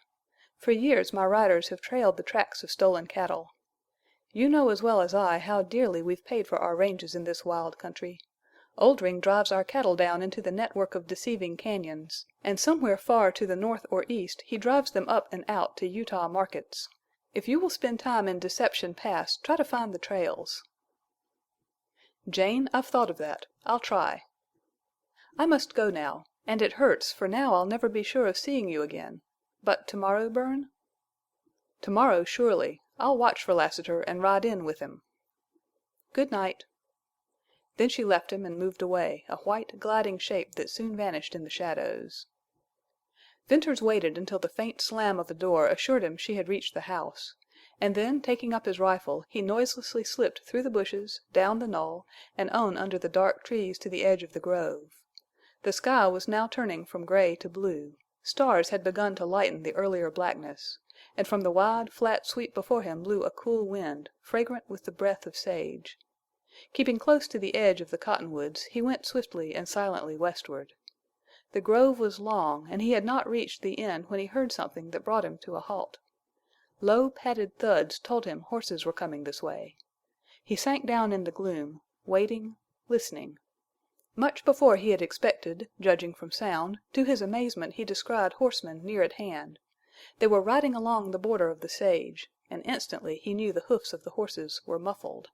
For years my riders have trailed the tracks of stolen cattle. You know as well as I how dearly we've paid for our ranges in this wild country. Oldring drives our cattle down into the network of deceiving cañons, and somewhere far to the north or east he drives them up and out to Utah markets. If you will spend time in Deception Pass, try to find the trails." "Jane, I've thought of that. I'll try." "I must go now. And it hurts, for now I'll never be sure of seeing you again. But tomorrow, Bern?" "Tomorrow, surely. I'll watch for Lassiter and ride in with him." "Good night." Then she left him and moved away, a white, gliding shape that soon vanished in the shadows. Venters waited until the faint slam of a door assured him she had reached the house, and then, taking up his rifle, he noiselessly slipped through the bushes, down the knoll, and on under the dark trees to the edge of the grove. The sky was now turning from gray to blue. Stars had begun to lighten the earlier blackness, and from the wide, flat sweep before him blew a cool wind, fragrant with the breath of sage. Keeping close to the edge of the cottonwoods, he went swiftly and silently westward. The grove was long, and he had not reached the end when he heard something that brought him to a halt. Low, padded thuds told him horses were coming this way. He sank down in the gloom, waiting, listening. Much before he had expected, judging from sound, to his amazement he descried horsemen near at hand. They were riding along the border of the sage, and instantly he knew the hoofs of the horses were muffled.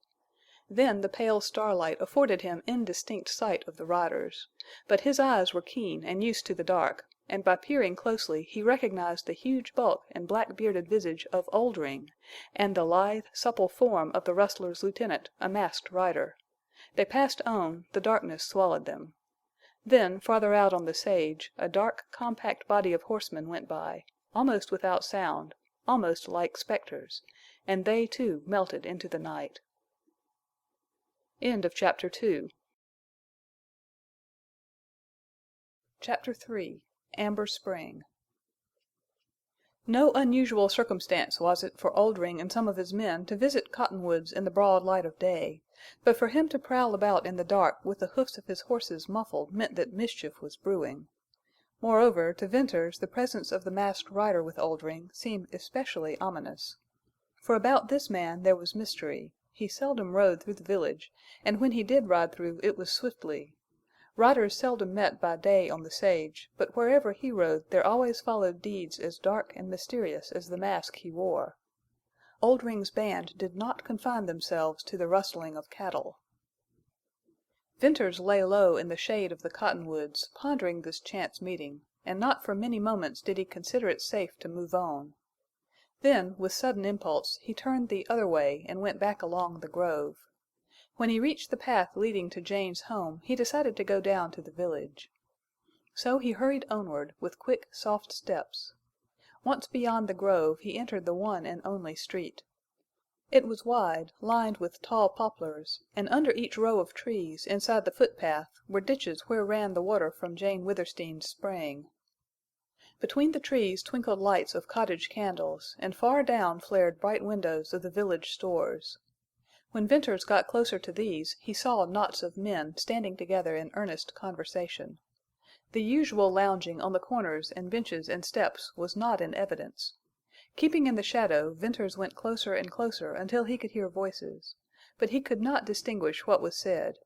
Then the pale starlight afforded him indistinct sight of the riders, but his eyes were keen and used to the dark, and by peering closely he recognized the huge bulk and black-bearded visage of Oldring, and the lithe, supple form of the rustler's lieutenant, a masked rider. They passed on, the darkness swallowed them. Then, farther out on the sage, a dark, compact body of horsemen went by, almost without sound, almost like specters, and they, too, melted into the night. End of Chapter 2. Chapter 3. Amber Spring. No unusual circumstance was it for Oldring and some of his men to visit Cottonwoods in the broad light of day, but for him to prowl about in the dark with the hoofs of his horses muffled meant that mischief was brewing. Moreover, to Venters the presence of the masked rider with Oldring seemed especially ominous. For about this man there was mystery. He seldom rode through the village, and when he did ride through it was swiftly. Riders seldom met by day on the sage, but wherever he rode there always followed deeds as dark and mysterious as the mask he wore. Oldring's band did not confine themselves to the rustling of cattle. Venters lay low in the shade of the cottonwoods, pondering this chance meeting, and not for many moments did he consider it safe to move on. Then, with sudden impulse, he turned the other way and went back along the grove. When he reached the path leading to Jane's home, he decided to go down to the village. So he hurried onward, with quick, soft steps. Once beyond the grove, he entered the one and only street. It was wide, lined with tall poplars, and under each row of trees, inside the footpath, were ditches where ran the water from Jane Withersteen's spring. Between the trees twinkled lights of cottage candles, and far down flared bright windows of the village stores. When Venters got closer to these, he saw knots of men standing together in earnest conversation. The usual lounging on the corners and benches and steps was not in evidence. Keeping in the shadow, Venters went closer and closer until he could hear voices, but he could not distinguish what was said.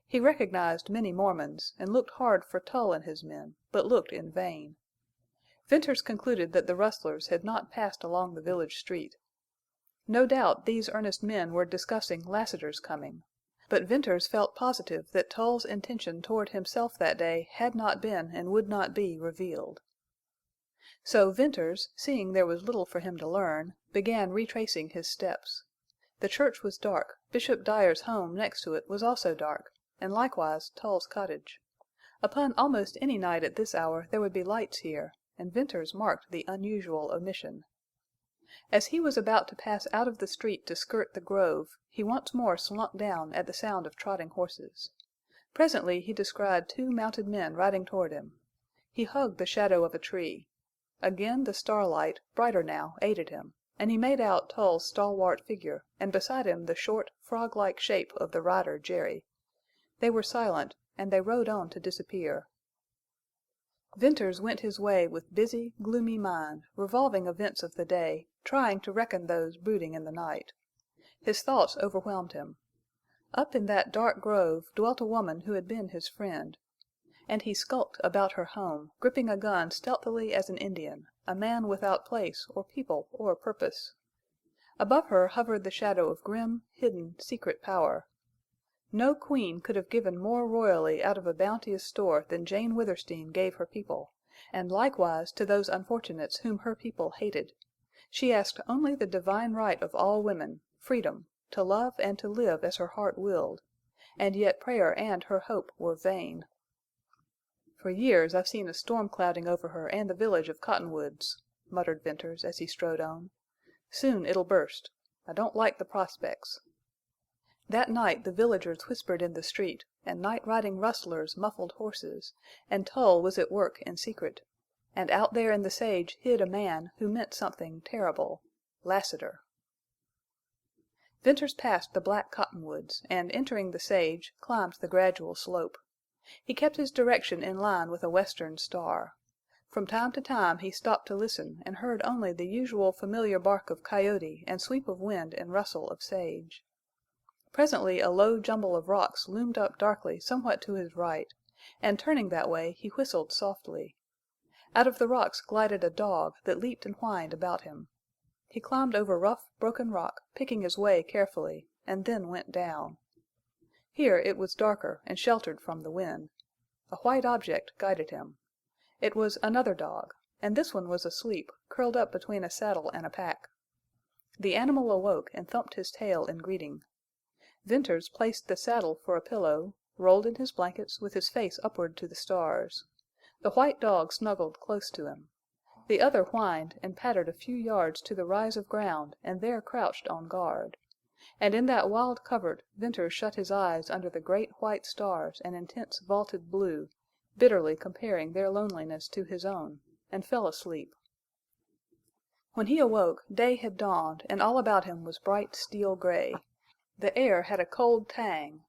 He recognized many Mormons, and looked hard for Tull and his men, but looked in vain. Venters concluded that the rustlers had not passed along the village street. No doubt these earnest men were discussing Lassiter's coming, but Venters felt positive that Tull's intention toward himself that day had not been and would not be revealed. So Venters, seeing there was little for him to learn, began retracing his steps. The church was dark, Bishop Dyer's home next to it was also dark, and likewise Tull's cottage. Upon almost any night at this hour there would be lights here, and Venters marked the unusual omission. As he was about to pass out of the street to skirt the grove, he once more slunk down at the sound of trotting horses. Presently he descried two mounted men riding toward him. He hugged the shadow of a tree. Again the starlight, brighter now, aided him, and he made out Tull's stalwart figure, and beside him the short, frog-like shape of the rider Jerry. They were silent, and they rode on to disappear. Venters went his way with busy, gloomy mind, revolving events of the day, trying to reckon those brooding in the night. His thoughts overwhelmed him. Up in that dark grove dwelt a woman who had been his friend. And he skulked about her home, gripping a gun stealthily as an Indian, a man without place or people or purpose. Above her hovered the shadow of grim, hidden, secret power. No queen could have given more royally out of a bounteous store than Jane Withersteen gave her people, and likewise to those unfortunates whom her people hated. She asked only the divine right of all women, freedom, to love and to live as her heart willed, and yet prayer and her hope were vain. "For years I've seen a storm clouding over her and the village of Cottonwoods," muttered Venters as he strode on. "Soon it'll burst. I don't like the prospects." That night the villagers whispered in the street, and night-riding rustlers muffled horses, and Tull was at work in secret. And out there in the sage hid a man who meant something terrible—Lassiter. Venters passed the black cottonwoods, and, entering the sage, climbed the gradual slope. He kept his direction in line with a western star. From time to time he stopped to listen and heard only the usual familiar bark of coyote and sweep of wind and rustle of sage. Presently a low jumble of rocks loomed up darkly somewhat to his right, and turning that way he whistled softly. Out of the rocks glided a dog that leaped and whined about him. He climbed over rough, broken rock, picking his way carefully, and then went down. Here it was darker and sheltered from the wind. A white object guided him. It was another dog, and this one was asleep, curled up between a saddle and a pack. The animal awoke and thumped his tail in greeting. Venters placed the saddle for a pillow, rolled in his blankets with his face upward to the stars. The white dog snuggled close to him. The other whined and pattered a few yards to the rise of ground and there crouched on guard. And in that wild covert Venters shut his eyes under the great white stars and intense vaulted blue, bitterly comparing their loneliness to his own, and fell asleep. When he awoke, day had dawned and all about him was bright steel gray. The air had a cold tang.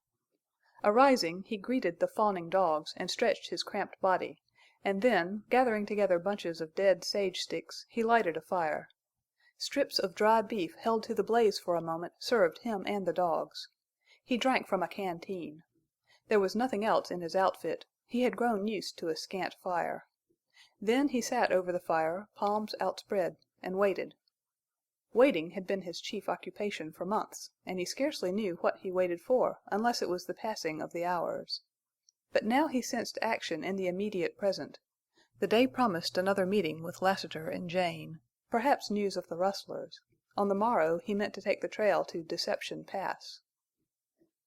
Arising, he greeted the fawning dogs and stretched his cramped body, and then, gathering together bunches of dead sage sticks, he lighted a fire. Strips of dry beef held to the blaze for a moment served him and the dogs. He drank from a canteen. There was nothing else in his outfit. He had grown used to a scant fire. Then he sat over the fire, palms outspread, and waited. Waiting had been his chief occupation for months, and he scarcely knew what he waited for, unless it was the passing of the hours. But now he sensed action in the immediate present. The day promised another meeting with Lassiter and Jane, perhaps news of the rustlers. On the morrow he meant to take the trail to Deception Pass.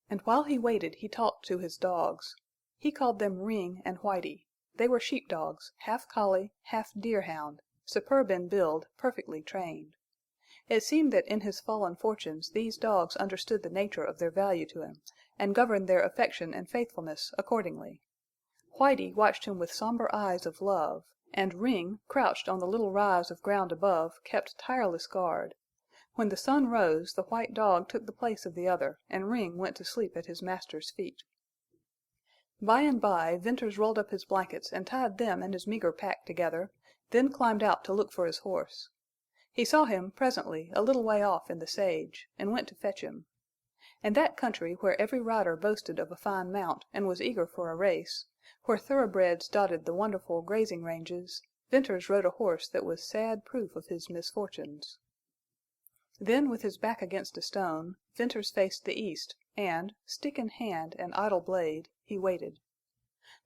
And while he waited he talked to his dogs. He called them Ring and Whitie. They were sheepdogs, half collie, half deerhound, superb in build, perfectly trained. It seemed that in his fallen fortunes these dogs understood the nature of their value to him, and governed their affection and faithfulness accordingly. Whitie watched him with somber eyes of love, and Ring, crouched on the little rise of ground above, kept tireless guard. When the sun rose, the white dog took the place of the other, and Ring went to sleep at his master's feet. By and by Venters rolled up his blankets and tied them and his meager pack together, then climbed out to look for his horse. He saw him, presently, a little way off in the sage, and went to fetch him. In that country where every rider boasted of a fine mount and was eager for a race, where thoroughbreds dotted the wonderful grazing ranges, Venters rode a horse that was sad proof of his misfortunes. Then, with his back against a stone, Venters faced the east, and, stick in hand and idle blade, he waited.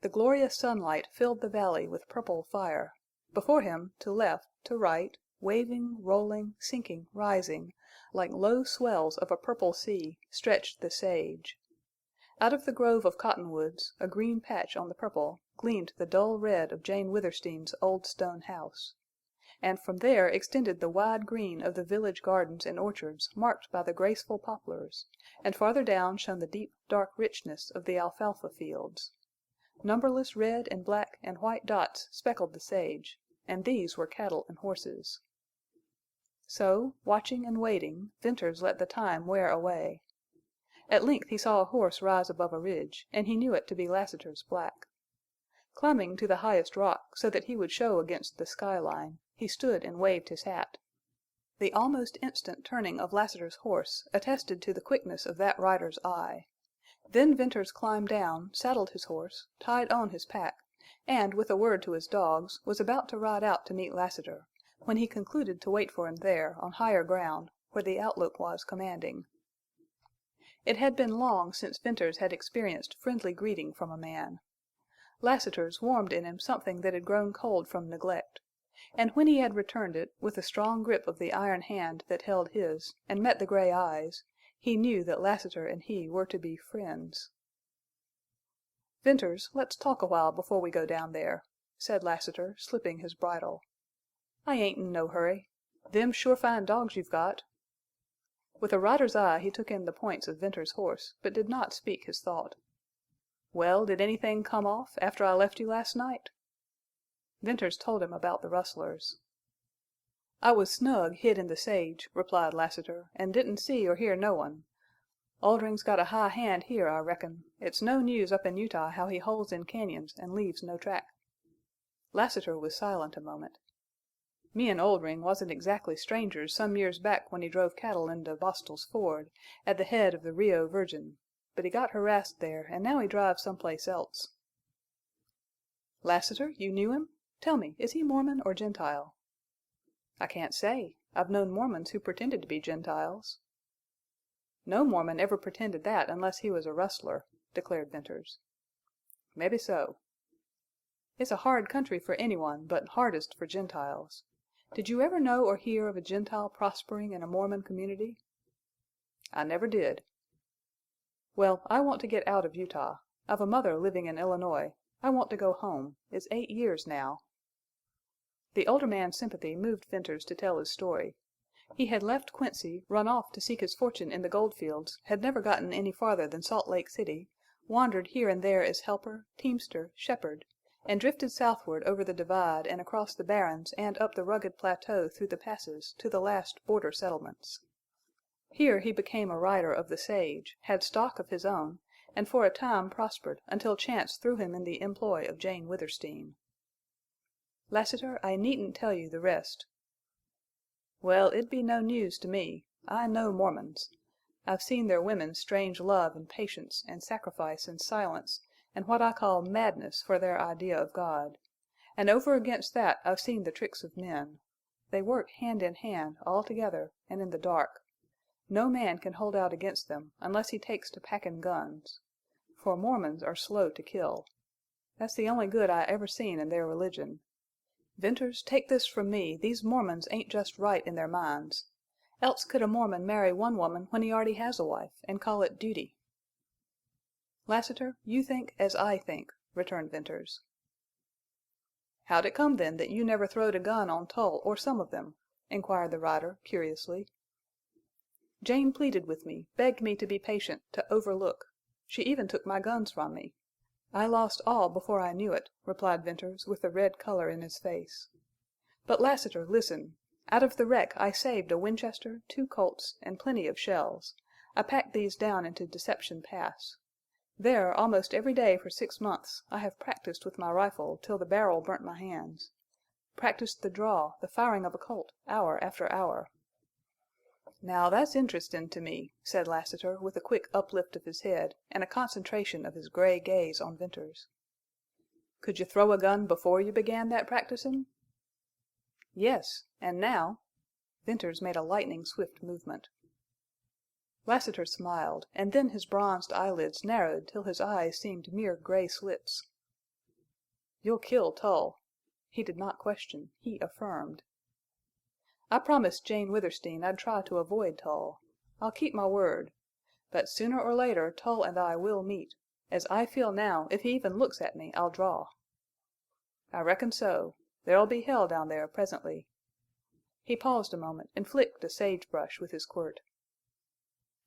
The glorious sunlight filled the valley with purple fire. Before him, to left, to right, waving, rolling, sinking, rising, like low swells of a purple sea, stretched the sage. Out of the grove of cottonwoods, a green patch on the purple, gleamed the dull red of Jane Withersteen's old stone house. And from there extended the wide green of the village gardens and orchards marked by the graceful poplars, and farther down shone the deep, dark richness of the alfalfa fields. Numberless red and black and white dots speckled the sage, and these were cattle and horses. So, watching and waiting, Venters let the time wear away. At length he saw a horse rise above a ridge, and he knew it to be Lassiter's black. Climbing to the highest rock so that he would show against the skyline, he stood and waved his hat. The almost instant turning of Lassiter's horse attested to the quickness of that rider's eye. Then Venters climbed down, saddled his horse, tied on his pack, and, with a word to his dogs, was about to ride out to meet Lassiter, when he concluded to wait for him there, on higher ground, where the outlook was commanding. It had been long since Venters had experienced friendly greeting from a man. Lassiter's warmed in him something that had grown cold from neglect, and when he had returned it, with a strong grip of the iron hand that held his, and met the gray eyes, he knew that Lassiter and he were to be friends. "Venters, let's talk a while before we go down there," said Lassiter, slipping his bridle. "I ain't in no hurry. Them's sure fine dogs you've got." With a rider's eye he took in the points of Venters's horse, but did not speak his thought. "Well, did anything come off after I left you last night?" Venters told him about the rustlers. "I was snug hid in the sage," replied Lassiter, "and didn't see or hear no one. Oldring's got a high hand here, I reckon. It's no news up in Utah how he holes in cañons and leaves no track." Lassiter was silent a moment. "Me and Oldring wasn't exactly strangers some years back when he drove cattle into Bostil's Ford, at the head of the Rio Virgin, but he got harassed there, and now he drives someplace else." "Lassiter, you knew him? Tell me, is he Mormon or Gentile?" "I can't say. I've known Mormons who pretended to be Gentiles." "No Mormon ever pretended that unless he was a rustler," declared Venters. "Mebbe so." "It's a hard country for anyone, but hardest for Gentiles. Did you ever know or hear of a Gentile prospering in a Mormon community?" "I never did." "Well, I want to get out of Utah. I've a mother living in Illinois. I want to go home. It's 8 years now." The older man's sympathy moved Venters to tell his story. He had left Quincy, run off to seek his fortune in the goldfields, had never gotten any farther than Salt Lake City, wandered here and there as helper, teamster, shepherd, and drifted southward over the divide and across the barrens and up the rugged plateau through the passes to the last border settlements. Here he became a rider of the sage, had stock of his own, and for a time prospered until chance threw him in the employ of Jane Withersteen. "Lassiter, I needn't tell you the rest." "Well, it'd be no news to me. I know Mormons. I've seen their women's strange love and patience and sacrifice and silence and what I call madness for their idea of God. And over against that I've seen the tricks of men. They work hand in hand, all together, and in the dark. No man can hold out against them unless he takes to packin' guns. For Mormons are slow to kill. That's the only good I ever seen in their religion. Venters, take this from me, these Mormons ain't just right in their minds. Else could a Mormon marry one woman when he already has a wife, and call it duty?" "Lassiter, you think as I think," returned Venters. "How'd it come, then, that you never throwed a gun on Tull or some of them?" inquired the rider, curiously. "Jane pleaded with me, begged me to be patient, to overlook. She even took my guns from me. I lost all before I knew it," replied Venters, with the red color in his face. "But, Lassiter, listen. Out of the wreck I saved a Winchester, 2 Colts, and plenty of shells. I packed these down into Deception Pass. There, almost every day for 6 months, I have practiced with my rifle till the barrel burnt my hands. Practiced the draw, the firing of a Colt, hour after hour." "Now that's interestin' to me," said Lassiter, with a quick uplift of his head and a concentration of his gray gaze on Venters. "Could you throw a gun before you began that practicin'?" "Yes, and now—" Venters made a lightning swift movement. Lassiter smiled, and then his bronzed eyelids narrowed till his eyes seemed mere gray slits. "You'll kill Tull." He did not question, he affirmed. "I promised Jane Withersteen I'd try to avoid Tull. I'll keep my word. But sooner or later Tull and I will meet. As I feel now, if he even looks at me, I'll draw." "I reckon so. There'll be hell down there presently." He paused a moment and flicked a sagebrush with his quirt.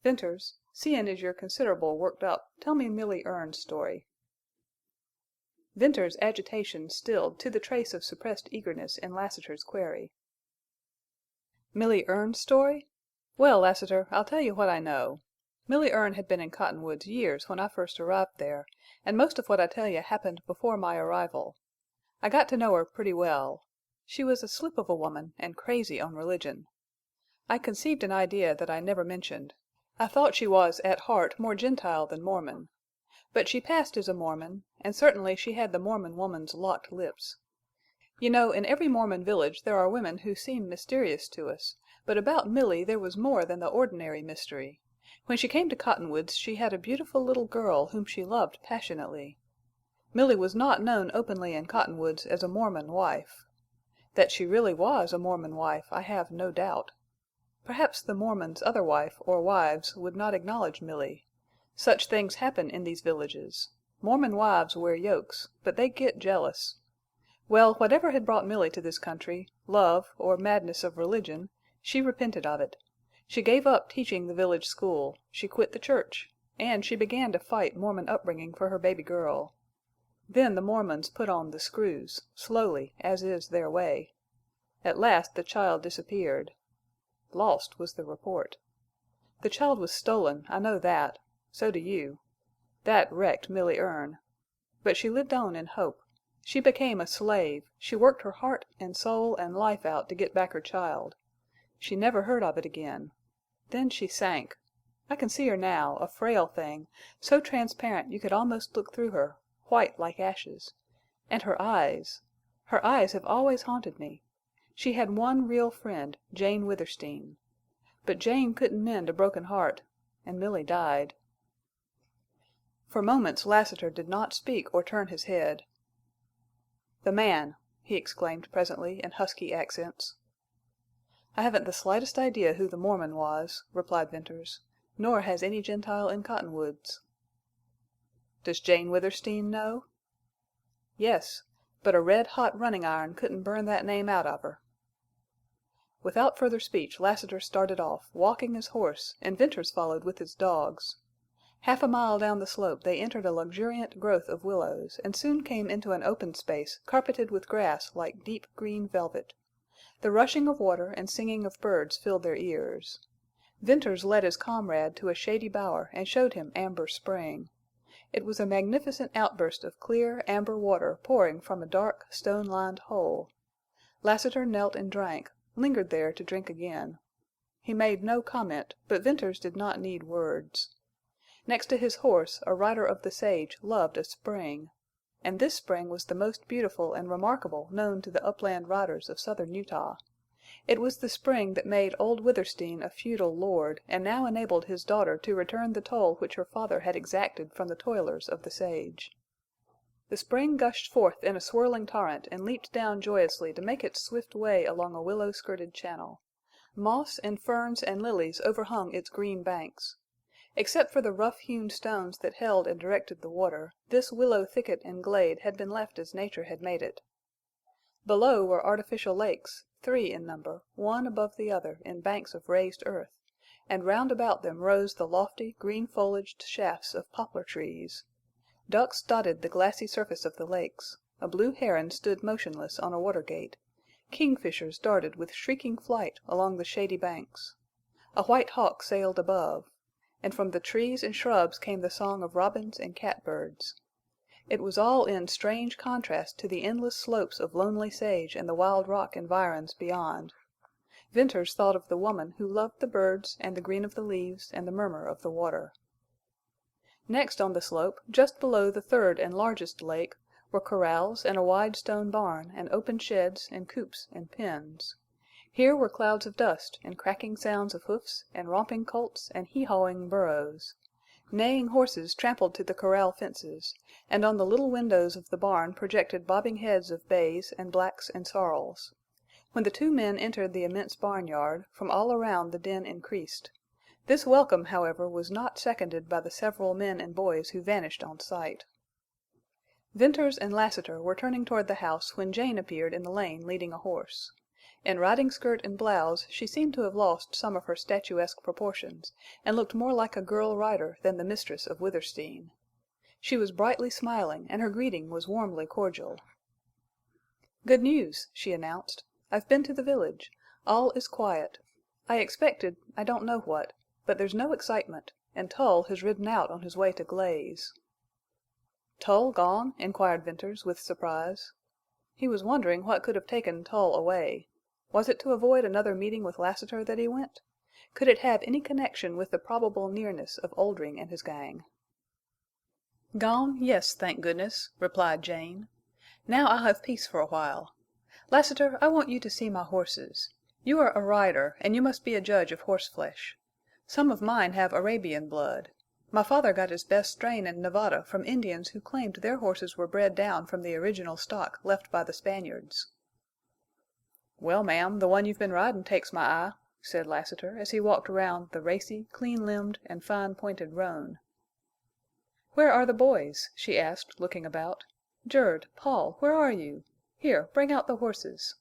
"Venters, seein' as you're considerable worked up, tell me Milly Erne's story." Venters's agitation stilled to the trace of suppressed eagerness in Lassiter's query. "Milly Erne's story? Well, Lassiter, I'll tell you what I know. Milly Erne had been in Cottonwoods years when I first arrived there, and most of what I tell you happened before my arrival. I got to know her pretty well. She was a slip of a woman and crazy on religion. I conceived an idea that I never mentioned. I thought she was at heart more Gentile than Mormon. But she passed as a Mormon, and certainly she had the Mormon woman's locked lips. You know, in every Mormon village there are women who seem mysterious to us, but about Milly there was more than the ordinary mystery. When she came to Cottonwoods she had a beautiful little girl whom she loved passionately. Milly was not known openly in Cottonwoods as a Mormon wife. That she really was a Mormon wife I have no doubt. Perhaps the Mormon's other wife or wives would not acknowledge Milly. Such things happen in these villages. Mormon wives wear yokes, but they get jealous. Well, whatever had brought Milly to this country, love or madness of religion, she repented of it. She gave up teaching the village school, she quit the church, and she began to fight Mormon upbringing for her baby girl. Then the Mormons put on the screws, slowly, as is their way. At last the child disappeared. Lost was the report. The child was stolen, I know that. So do you. That wrecked Milly Erne. But she lived on in hope. She became a slave. She worked her heart and soul and life out to get back her child. She never heard of it again. Then she sank. I can see her now, a frail thing, so transparent you could almost look through her, white like ashes. And her eyes! Her eyes have always haunted me. She had one real friend, Jane Withersteen. But Jane couldn't mend a broken heart, and Milly died. For moments Lassiter did not speak or turn his head. "The man!" he exclaimed presently in husky accents. "I haven't the slightest idea who the Mormon was," replied Venters, "nor has any Gentile in Cottonwoods." "Does Jane Withersteen know?" "Yes, but a red-hot running iron couldn't burn that name out of her." Without further speech Lassiter started off, walking his horse, and Venters followed with his dogs. Half a mile down the slope they entered a luxuriant growth of willows, and soon came into an open space carpeted with grass like deep green velvet. The rushing of water and singing of birds filled their ears. Venters led his comrade to a shady bower and showed him Amber Spring. It was a magnificent outburst of clear, amber water pouring from a dark, stone-lined hole. Lassiter knelt and drank, lingered there to drink again. He made no comment, but Venters did not need words. Next to his horse a rider of the sage loved a spring. And this spring was the most beautiful and remarkable known to the upland riders of southern Utah. It was the spring that made old Withersteen a feudal lord, and now enabled his daughter to return the toll which her father had exacted from the toilers of the sage. The spring gushed forth in a swirling torrent and leaped down joyously to make its swift way along a willow-skirted channel. Moss and ferns and lilies overhung its green banks. Except for the rough-hewn stones that held and directed the water, this willow thicket and glade had been left as nature had made it. Below were artificial lakes, 3 in number, one above the other in banks of raised earth, and round about them rose the lofty, green-foliaged shafts of poplar trees. Ducks dotted the glassy surface of the lakes. A blue heron stood motionless on a water gate. Kingfishers darted with shrieking flight along the shady banks. A white hawk sailed above. And from the trees and shrubs came the song of robins and catbirds. It was all in strange contrast to the endless slopes of lonely sage and the wild rock environs beyond. Venters thought of the woman who loved the birds and the green of the leaves and the murmur of the water. Next on the slope, just below the third and largest lake, were corrals and a wide stone barn and open sheds and coops and pens. Here were clouds of dust and cracking sounds of hoofs and romping colts and hee-hawing burros. Neighing horses trampled to the corral fences, and on the little windows of the barn projected bobbing heads of bays and blacks and sorrels. When the 2 men entered the immense barnyard, from all around the din increased. This welcome, however, was not seconded by the several men and boys who vanished on sight. Venters and Lassiter were turning toward the house when Jane appeared in the lane leading a horse. In riding skirt and blouse she seemed to have lost some of her statuesque proportions, and looked more like a girl rider than the mistress of Withersteen. She was brightly smiling, and her greeting was warmly cordial. "Good news," she announced. "I've been to the village. All is quiet. I expected I don't know what, but there's no excitement, and Tull has ridden out on his way to Glaze." "Tull gone?" inquired Venters, with surprise. He was wondering what could have taken Tull away. Was it to avoid another meeting with Lassiter that he went? Could it have any connection with the probable nearness of Oldring and his gang? "Gone, yes, thank goodness," replied Jane. "Now I'll have peace for a while. Lassiter, I want you to see my horses. You are a rider, and you must be a judge of horseflesh. Some of mine have Arabian blood. My father got his best strain in Nevada from Indians who claimed their horses were bred down from the original stock left by the Spaniards." "Well, ma'am, the one you've been ridin' takes my eye," said Lassiter, as he walked around the racy, clean-limbed, and fine-pointed roan. "Where are the boys?" she asked, looking about. "Jerd, Paul, where are you? Here, bring out the horses."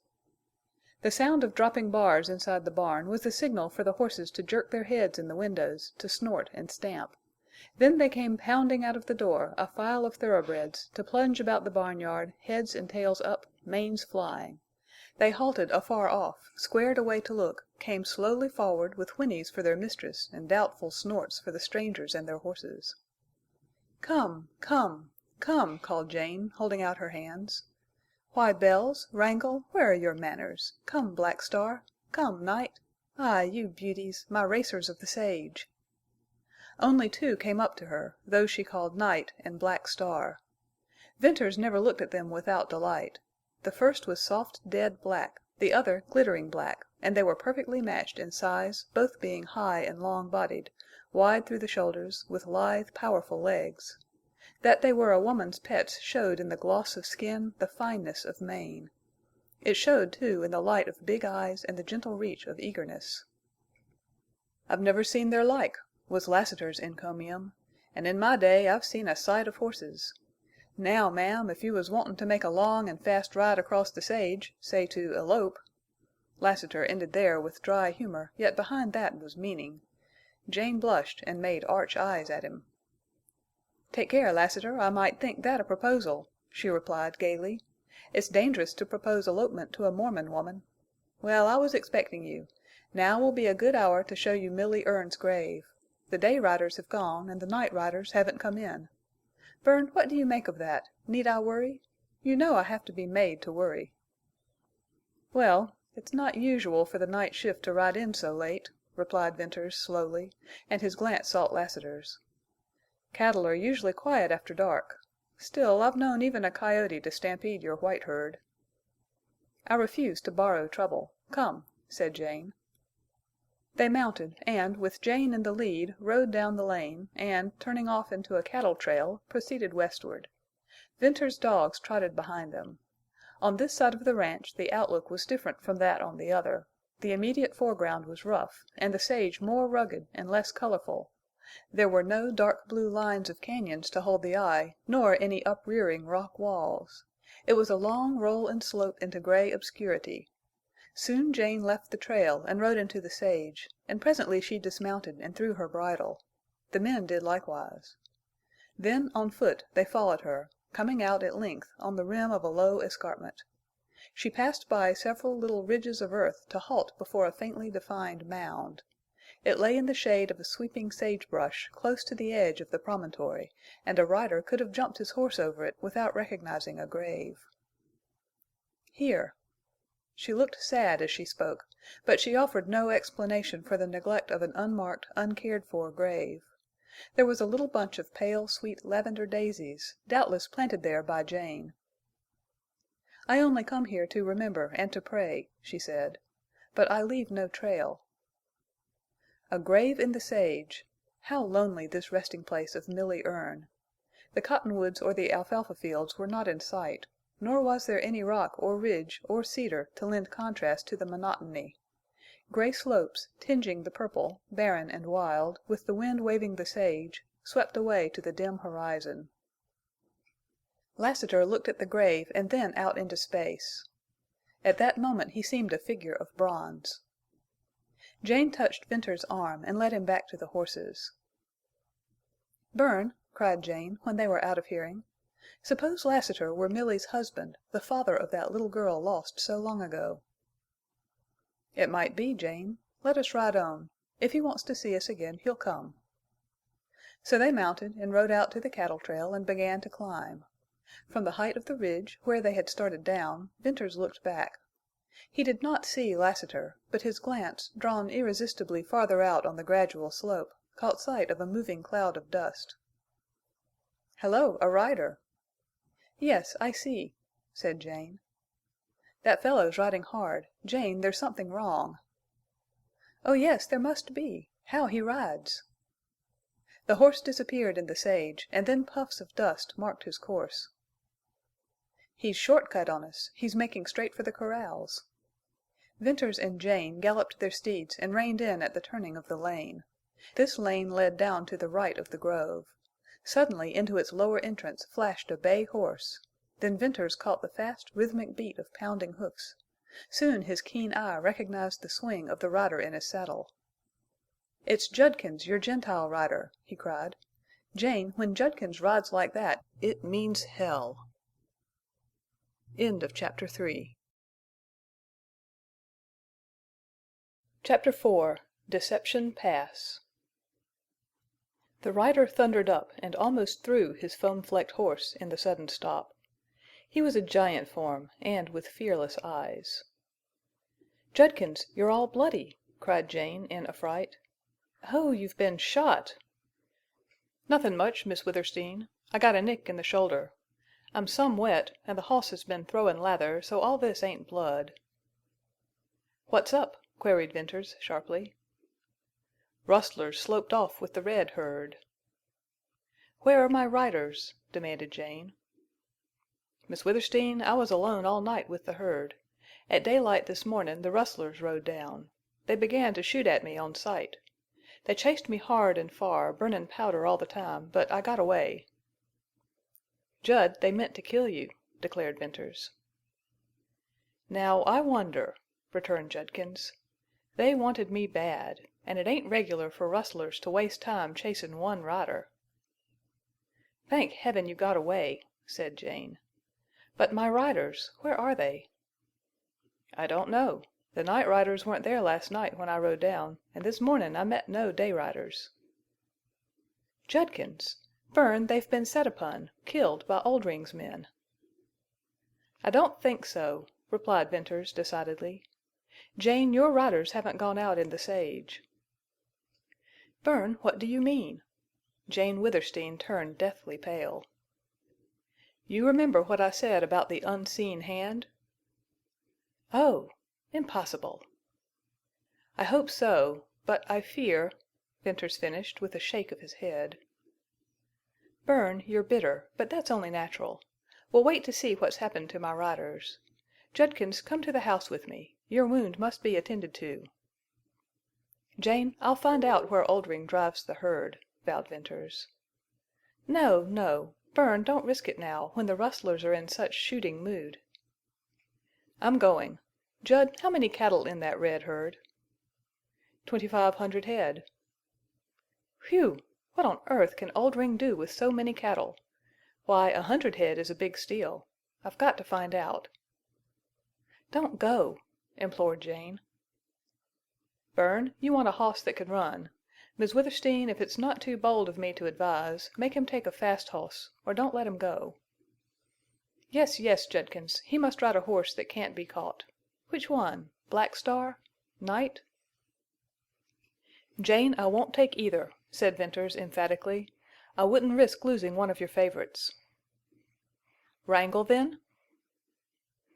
The sound of dropping bars inside the barn was the signal for the horses to jerk their heads in the windows, to snort and stamp. Then they came pounding out of the door, a file of thoroughbreds, to plunge about the barnyard, heads and tails up, manes flying. They halted afar off, squared away to look, came slowly forward with whinnies for their mistress and doubtful snorts for the strangers and their horses. "Come, come, come," called Jane, holding out her hands. "Why, Bells, Wrangle, where are your manners? Come, Black Star. Come, Night. Ah, you beauties, my racers of the sage." Only two came up to her, those she called Night and Black Star. Venters never looked at them without delight. The first was soft dead black, the other glittering black, and they were perfectly matched in size, both being high and long-bodied, wide through the shoulders, with lithe, powerful legs. That they were a woman's pets showed in the gloss of skin, the fineness of mane. It showed, too, in the light of big eyes and the gentle reach of eagerness. "I've never seen their like," was Lassiter's encomium. "And in my day I've seen a sight of horses. Now, ma'am, if you was wantin' to make a long and fast ride across the sage, say to elope—" Lassiter ended there with dry humor, yet behind that was meaning. Jane blushed and made arch eyes at him. "Take care, Lassiter, I might think that a proposal," she replied gaily. "It's dangerous to propose elopement to a Mormon woman. Well, I was expecting you. Now will be a good hour to show you Milly Erne's grave. The day riders have gone and the night riders haven't come in. Bern, what do you make of that? Need I worry? You know I have to be made to worry." "Well, it's not usual for the night shift to ride in so late," replied Venters slowly, and his glance sought Lassiter's. "Cattle are usually quiet after dark. Still, I've known even a coyote to stampede your white herd." "I refuse to borrow trouble. Come," said Jane. They mounted, and, with Jane in the lead, rode down the lane, and, turning off into a cattle trail, proceeded westward. Venters's dogs trotted behind them. On this side of the ranch the outlook was different from that on the other. The immediate foreground was rough, and the sage more rugged and less colorful. There were no dark blue lines of cañons to hold the eye, nor any uprearing rock walls. It was a long roll and slope into gray obscurity. Soon Jane left the trail and rode into the sage, and presently she dismounted and threw her bridle. The men did likewise. Then, on foot, they followed her, coming out at length on the rim of a low escarpment. She passed by several little ridges of earth to halt before a faintly defined mound. It lay in the shade of a sweeping sagebrush close to the edge of the promontory, and a rider could have jumped his horse over it without recognizing a grave. "Here." She looked sad as she spoke, but she offered no explanation for the neglect of an unmarked, uncared-for grave. There was a little bunch of pale, sweet lavender daisies, doubtless planted there by Jane. "I only come here to remember and to pray," she said. "But I leave no trail." A grave in the sage! How lonely this resting place of Milly Erne! The cottonwoods or the alfalfa fields were not in sight, nor was there any rock or ridge or cedar to lend contrast to the monotony. Gray slopes, tinging the purple, barren and wild, with the wind waving the sage, swept away to the dim horizon. Lassiter looked at the grave and then out into space. At that moment he seemed a figure of bronze. Jane touched Venters's arm and led him back to the horses. "Bern, cried Jane, when they were out of hearing. "Suppose Lassiter were Milly's husband, the father of that little girl lost so long ago." "It might be, Jane. Let us ride on. If he wants to see us again he'll come." So they mounted and rode out to the cattle trail and began to climb. From the height of the ridge, where they had started down, Venters looked back. He did not see Lassiter, but his glance, drawn irresistibly farther out on the gradual slope, caught sight of a moving cloud of dust. "Hello, a rider!" "Yes, I see," said Jane. "That fellow's riding hard. Jane, there's something wrong." "Oh yes, there must be. How he rides!" The horse disappeared in the sage, and then puffs of dust marked his course. "He's short cut on us. He's making straight for the corrals." Venters and Jane galloped their steeds and reined in at the turning of the lane. This lane led down to the right of the grove. Suddenly into its lower entrance flashed a bay horse. Then Venters caught the fast, rhythmic beat of pounding hoofs. Soon his keen eye recognized the swing of the rider in his saddle. "It's Judkins, your Gentile rider," he cried. "Jane, when Judkins rides like that, it means hell." Chapter 4. Deception Pass. The rider thundered up and almost threw his foam-flecked horse in the sudden stop. He was a giant form, and with fearless eyes. "Judkins, you're all bloody!" cried Jane in affright. "Oh, you've been shot!" "Nothin' much, Miss Withersteen. I got a nick in the shoulder. I'm some wet, and the hoss has been throwin' lather, so all this ain't blood." "What's up?" queried Venters, sharply. "Rustlers sloped off with the red herd." "Where are my riders?" demanded Jane. "Miss Withersteen, I was alone all night with the herd. At daylight this mornin' the rustlers rode down. They began to shoot at me on sight. They chased me hard and far, burnin' powder all the time, but I got away." "Jud, they meant to kill you," declared Venters. "Now I wonder," returned Judkins. "They wanted me bad, and it ain't regular for rustlers to waste time chasin' one rider." "Thank Heaven you got away," said Jane. "But my riders, where are they?" "I don't know. The night riders weren't there last night when I rode down, and this mornin' I met no day riders." "Judkins! Bern, they've been set upon, killed by Oldring's men." "I don't think so," replied Venters, decidedly. "Jane, your riders haven't gone out in the sage." "Bern, what do you mean?" Jane Withersteen turned deathly pale. "You remember what I said about the unseen hand?" "Oh! Impossible!" "I hope so. But I fear," Venters finished with a shake of his head. "Bern, you're bitter, but that's only natural. We'll wait to see what's happened to my riders. Judkins, come to the house with me. Your wound must be attended to." "Jane, I'll find out where Oldring drives the herd," vowed Venters. "No, no. Bern, don't risk it now, when the rustlers are in such shooting mood." "I'm going. Jud, how many cattle in that red herd?" 2,500 head." "Whew! What on earth can Oldring do with so many cattle? Why, 100 head is a big steal. I've got to find out." "Don't go," implored Jane. "Bern, you want a hoss that can run. Miss Withersteen, if it's not too bold of me to advise, make him take a fast hoss, or don't let him go." "Yes, yes, Judkins, he must ride a horse that can't be caught. Which one? Black Star? Night?" "Jane, I won't take either," said Venters emphatically. "I wouldn't risk losing one of your favorites." "Wrangle, then?"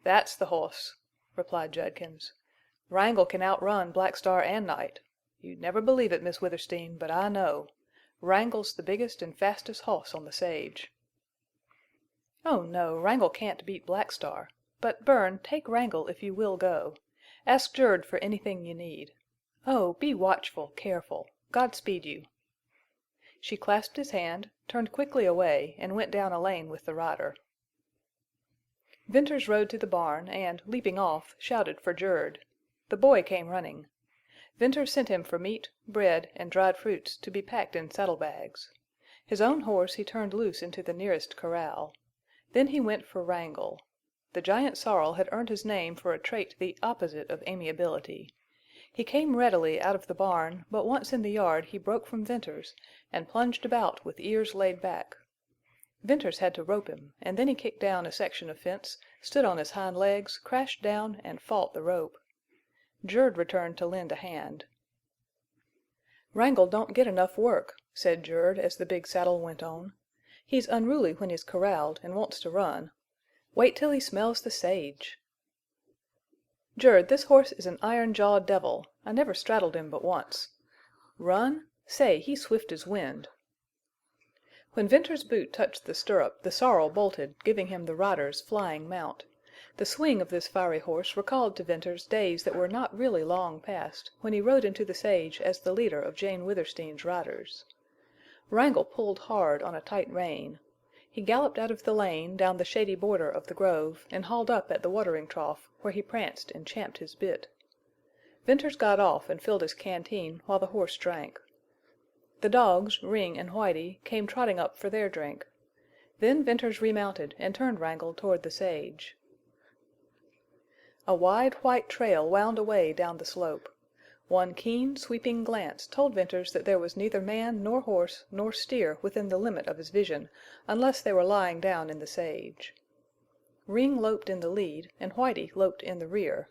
"That's the hoss," replied Judkins. "Wrangle can outrun Black Star and Night. You'd never believe it, Miss Withersteen, but I know. Wrangle's the biggest and fastest hoss on the sage." "Oh, no, Wrangle can't beat Black Star. But, Bern, take Wrangle if you will go. Ask Jerd for anything you need. Oh, be watchful, careful. Godspeed you." She clasped his hand, turned quickly away, and went down a lane with the rider. Venters rode to the barn and, leaping off, shouted for Jerd. The boy came running. Venters sent him for meat, bread, and dried fruits to be packed in saddlebags. His own horse he turned loose into the nearest corral. Then he went for Wrangle. The giant sorrel had earned his name for a trait the opposite of amiability. He came readily out of the barn, but once in the yard he broke from Venters and plunged about with ears laid back. Venters had to rope him, and then he kicked down a section of fence, stood on his hind legs, crashed down, and fought the rope. Jerd returned to lend a hand. "Wrangle don't get enough work," said Jerd as the big saddle went on. "He's unruly when he's corralled and wants to run. Wait till he smells the sage." "Jerd, this horse is an iron-jawed devil. I never straddled him but once. Run? Say, he's swift as wind." When Venters's boot touched the stirrup the sorrel bolted, giving him the rider's flying mount. The swing of this fiery horse recalled to Venters days that were not really long past, when he rode into the sage as the leader of Jane Withersteen's riders. Wrangle pulled hard on a tight rein. He galloped out of the lane, down the shady border of the grove, and hauled up at the watering trough, where he pranced and champed his bit. Venters got off and filled his canteen while the horse drank. The dogs, Ring and Whitie, came trotting up for their drink. Then Venters remounted and turned Wrangle toward the sage. A wide white trail wound away down the slope. One keen, sweeping glance told Venters that there was neither man nor horse nor steer within the limit of his vision, unless they were lying down in the sage. Ring loped in the lead, and Whitie loped in the rear.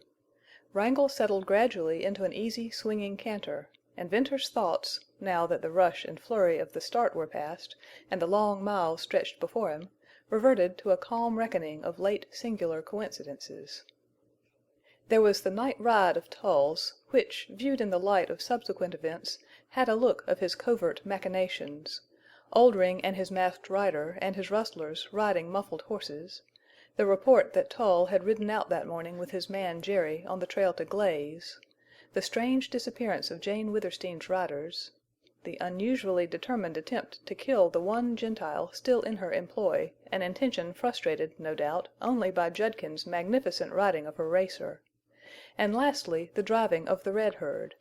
Wrangle settled gradually into an easy, swinging canter, and Venters's thoughts, now that the rush and flurry of the start were past, and the long miles stretched before him, reverted to a calm reckoning of late singular coincidences. There was the night ride of Tull's, which, viewed in the light of subsequent events, had a look of his covert machinations: Oldring and his masked rider and his rustlers riding muffled horses; the report that Tull had ridden out that morning with his man Jerry on the trail to Glaze; the strange disappearance of Jane Withersteen's riders; the unusually determined attempt to kill the one Gentile still in her employ, an intention frustrated, no doubt, only by Judkins's magnificent riding of her racer; and lastly the driving of the red herd.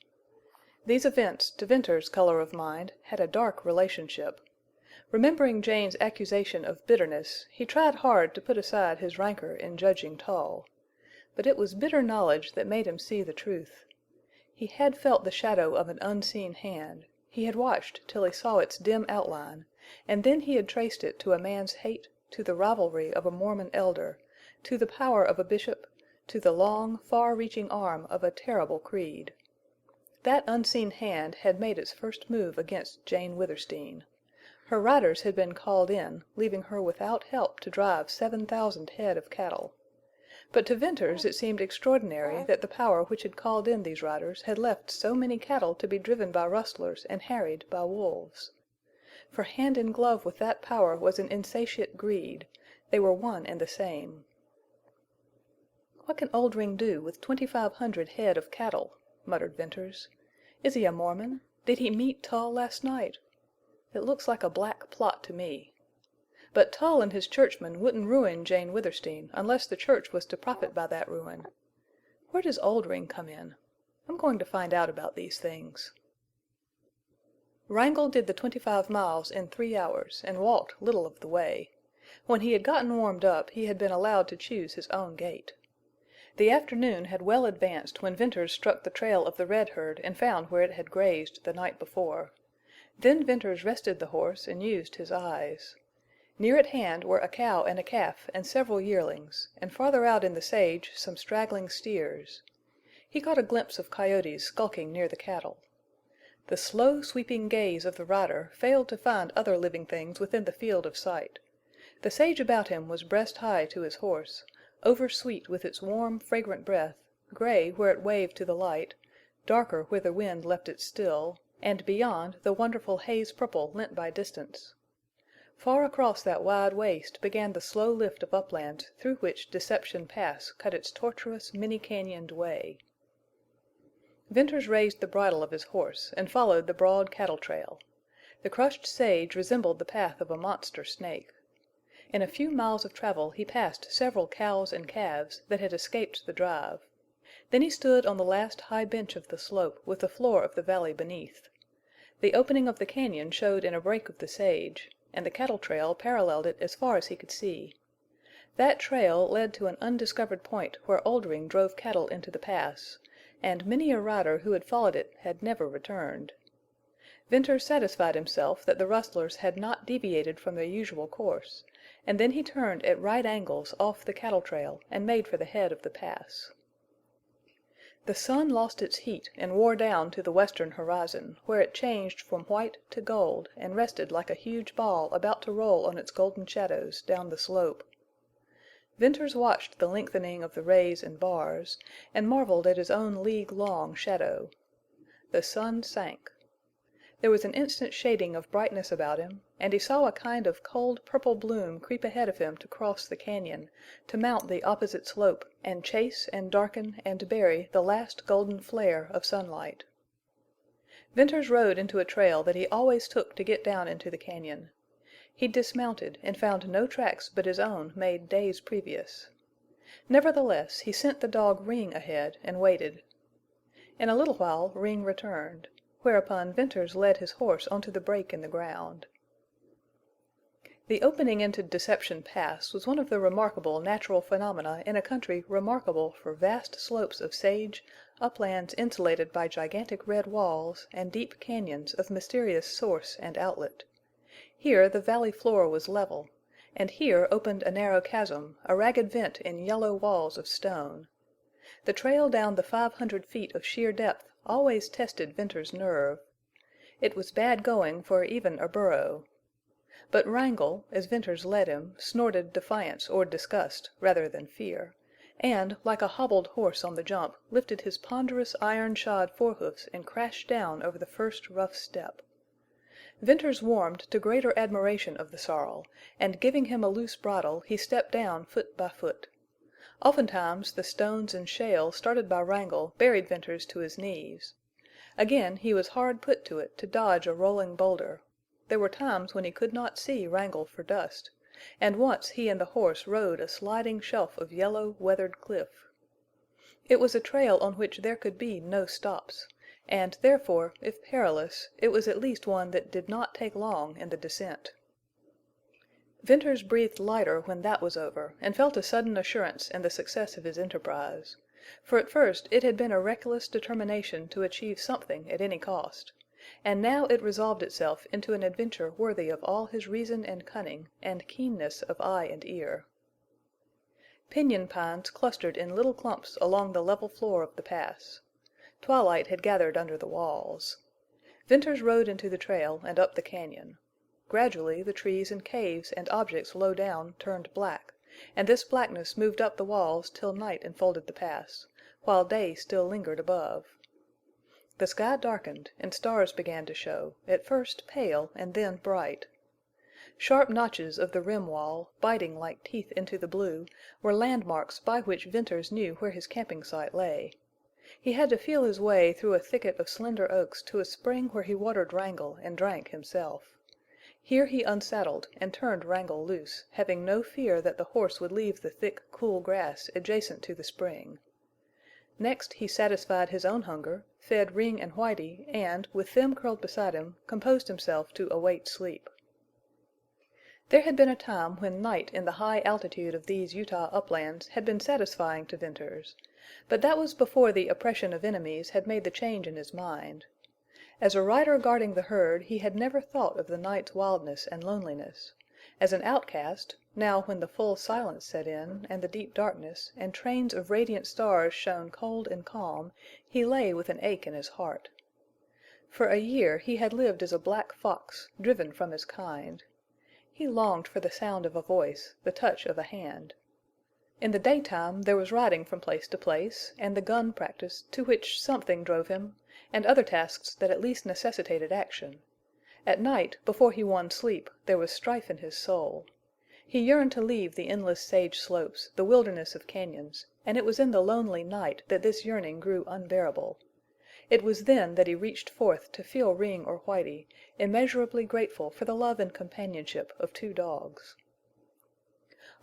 These events, to Venters's color of mind, had a dark relationship. Remembering Jane's accusation of bitterness, he tried hard to put aside his rancor in judging Tull. But it was bitter knowledge that made him see the truth. He had felt the shadow of an unseen hand; he had watched till he saw its dim outline, and then he had traced it to a man's hate, to the rivalry of a Mormon elder, to the power of a bishop, to the long, far-reaching arm of a terrible creed. That unseen hand had made its first move against Jane Withersteen. Her riders had been called in, leaving her without help to drive 7,000 head of cattle. But to Venters it seemed extraordinary that the power which had called in these riders had left so many cattle to be driven by rustlers and harried by wolves. For hand in glove with that power was an insatiate greed. They were one and the same. "What can Oldring do with 2,500 head of cattle?" muttered Venters. "Is he a Mormon? Did he meet Tull last night? It looks like a black plot to me. But Tull and his churchmen wouldn't ruin Jane Withersteen unless the church was to profit by that ruin. Where does Oldring come in? I'm going to find out about these things." Wrangle did the 25 miles in 3 hours and walked little of the way. When he had gotten warmed up he had been allowed to choose his own gait. The afternoon had well advanced when Venters struck the trail of the red herd and found where it had grazed the night before. Then Venters rested the horse and used his eyes. Near at hand were a cow and a calf and several yearlings, and farther out in the sage some straggling steers. He caught a glimpse of coyotes skulking near the cattle. The slow, sweeping gaze of the rider failed to find other living things within the field of sight. The sage about him was breast high to his horse, oversweet with its warm, fragrant breath, gray where it waved to the light, darker where the wind left it still, and beyond the wonderful haze purple lent by distance. Far across that wide waste began the slow lift of uplands through which Deception Pass cut its tortuous, many-canyoned way. Venters raised the bridle of his horse and followed the broad cattle trail. The crushed sage resembled the path of a monster snake. In a few miles of travel he passed several cows and calves that had escaped the drive. Then he stood on the last high bench of the slope with the floor of the valley beneath. The opening of the cañon showed in a break of the sage, and the cattle trail paralleled it as far as he could see. That trail led to an undiscovered point where Oldring drove cattle into the pass, and many a rider who had followed it had never returned. Venters satisfied himself that the rustlers had not deviated from their usual course, and then he turned at right angles off the cattle trail and made for the head of the pass. The sun lost its heat and wore down to the western horizon, where it changed from white to gold and rested like a huge ball about to roll on its golden shadows down the slope. Venters watched the lengthening of the rays and bars, and marveled at his own league-long shadow. The sun sank. There was an instant shading of brightness about him, and he saw a kind of cold purple bloom creep ahead of him to cross the cañon, to mount the opposite slope, and chase and darken and bury the last golden flare of sunlight. Venters rode into a trail that he always took to get down into the cañon. He dismounted and found no tracks but his own made days previous. Nevertheless, he sent the dog Ring ahead and waited. In a little while Ring returned, whereupon Venters led his horse onto the break in the ground. The opening into Deception Pass was one of the remarkable natural phenomena in a country remarkable for vast slopes of sage, uplands insulated by gigantic red walls, and deep cañons of mysterious source and outlet. Here the valley floor was level, and here opened a narrow chasm, a ragged vent in yellow walls of stone. The trail down the 500 feet of sheer depth always tested Venters's nerve. It was bad going for even a burro. But Wrangle, as Venters led him, snorted defiance or disgust rather than fear, and, like a hobbled horse on the jump, lifted his ponderous iron-shod forehoofs and crashed down over the first rough step. Venters warmed to greater admiration of the sorrel, and giving him a loose bridle, he stepped down foot by foot. Oftentimes the stones and shale started by Wrangle buried Venters to his knees. Again he was hard put to it to dodge a rolling boulder. There were times when he could not see Wrangle for dust, and once he and the horse rode a sliding shelf of yellow, weathered cliff. It was a trail on which there could be no stops, and therefore, if perilous, it was at least one that did not take long in the descent. Venters breathed lighter when that was over, and felt a sudden assurance in the success of his enterprise. For at first it had been a reckless determination to achieve something at any cost, and now it resolved itself into an adventure worthy of all his reason and cunning, and keenness of eye and ear. Piñon pines clustered in little clumps along the level floor of the pass. Twilight had gathered under the walls. Venters rode into the trail and up the cañon. Gradually the trees and caves and objects low down turned black, and this blackness moved up the walls till night enfolded the pass, while day still lingered above. The sky darkened, and stars began to show, at first pale and then bright. Sharp notches of the rim wall, biting like teeth into the blue, were landmarks by which Venters knew where his camping site lay. He had to feel his way through a thicket of slender oaks to a spring where he watered Wrangle and drank himself. Here he unsaddled and turned Wrangle loose, having no fear that the horse would leave the thick, cool grass adjacent to the spring. Next he satisfied his own hunger, fed Ring and Whitie, and, with them curled beside him, composed himself to await sleep. There had been a time when night in the high altitude of these Utah uplands had been satisfying to Venters, but that was before the oppression of enemies had made the change in his mind. As a rider guarding the herd he had never thought of the night's wildness and loneliness. As an outcast, now when the full silence set in, and the deep darkness, and trains of radiant stars shone cold and calm, he lay with an ache in his heart. For a year he had lived as a black fox, driven from his kind. He longed for the sound of a voice, the touch of a hand. In the daytime there was riding from place to place, and the gun practice, to which something drove him, and other tasks that at least necessitated action. At night, before he won sleep, there was strife in his soul. He yearned to leave the endless sage slopes, the wilderness of cañons, and it was in the lonely night that this yearning grew unbearable. It was then that he reached forth to feel Ring or Whitie, immeasurably grateful for the love and companionship of two dogs.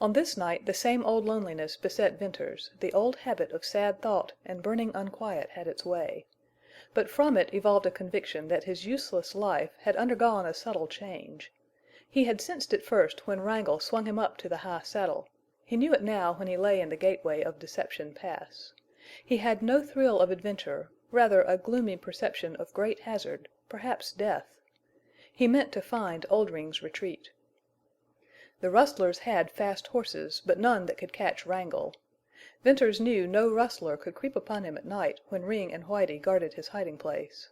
On this night the same old loneliness beset Venters, the old habit of sad thought and burning unquiet had its way. but from it evolved a conviction that his useless life had undergone a subtle change. He had sensed it first when Wrangle swung him up to the high saddle. He knew it now when he lay in the gateway of Deception Pass. He had no thrill of adventure, rather a gloomy perception of great hazard, perhaps death. He meant to find Oldring's retreat. The rustlers had fast horses, but none that could catch Wrangle. Venters knew no rustler could creep upon him at night when Ring and Whitie guarded his hiding place.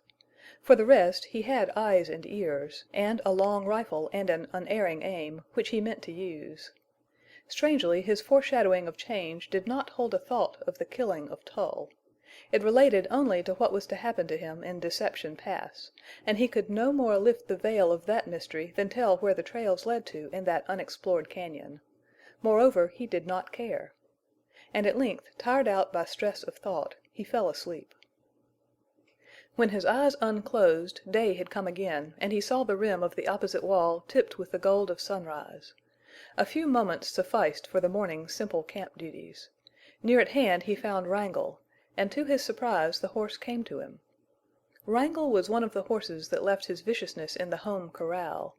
For the rest, he had eyes and ears, and a long rifle and an unerring aim, which he meant to use. Strangely, his foreshadowing of change did not hold a thought of the killing of Tull. It related only to what was to happen to him in Deception Pass, and he could no more lift the veil of that mystery than tell where the trails led to in that unexplored cañon. Moreover, he did not care. And at length, tired out by stress of thought, he fell asleep. When his eyes unclosed, day had come again, and he saw the rim of the opposite wall tipped with the gold of sunrise. A few moments sufficed for the morning's simple camp duties. Near at hand he found Wrangle, and to his surprise the horse came to him. Wrangle was one of the horses that left his viciousness in the home corral.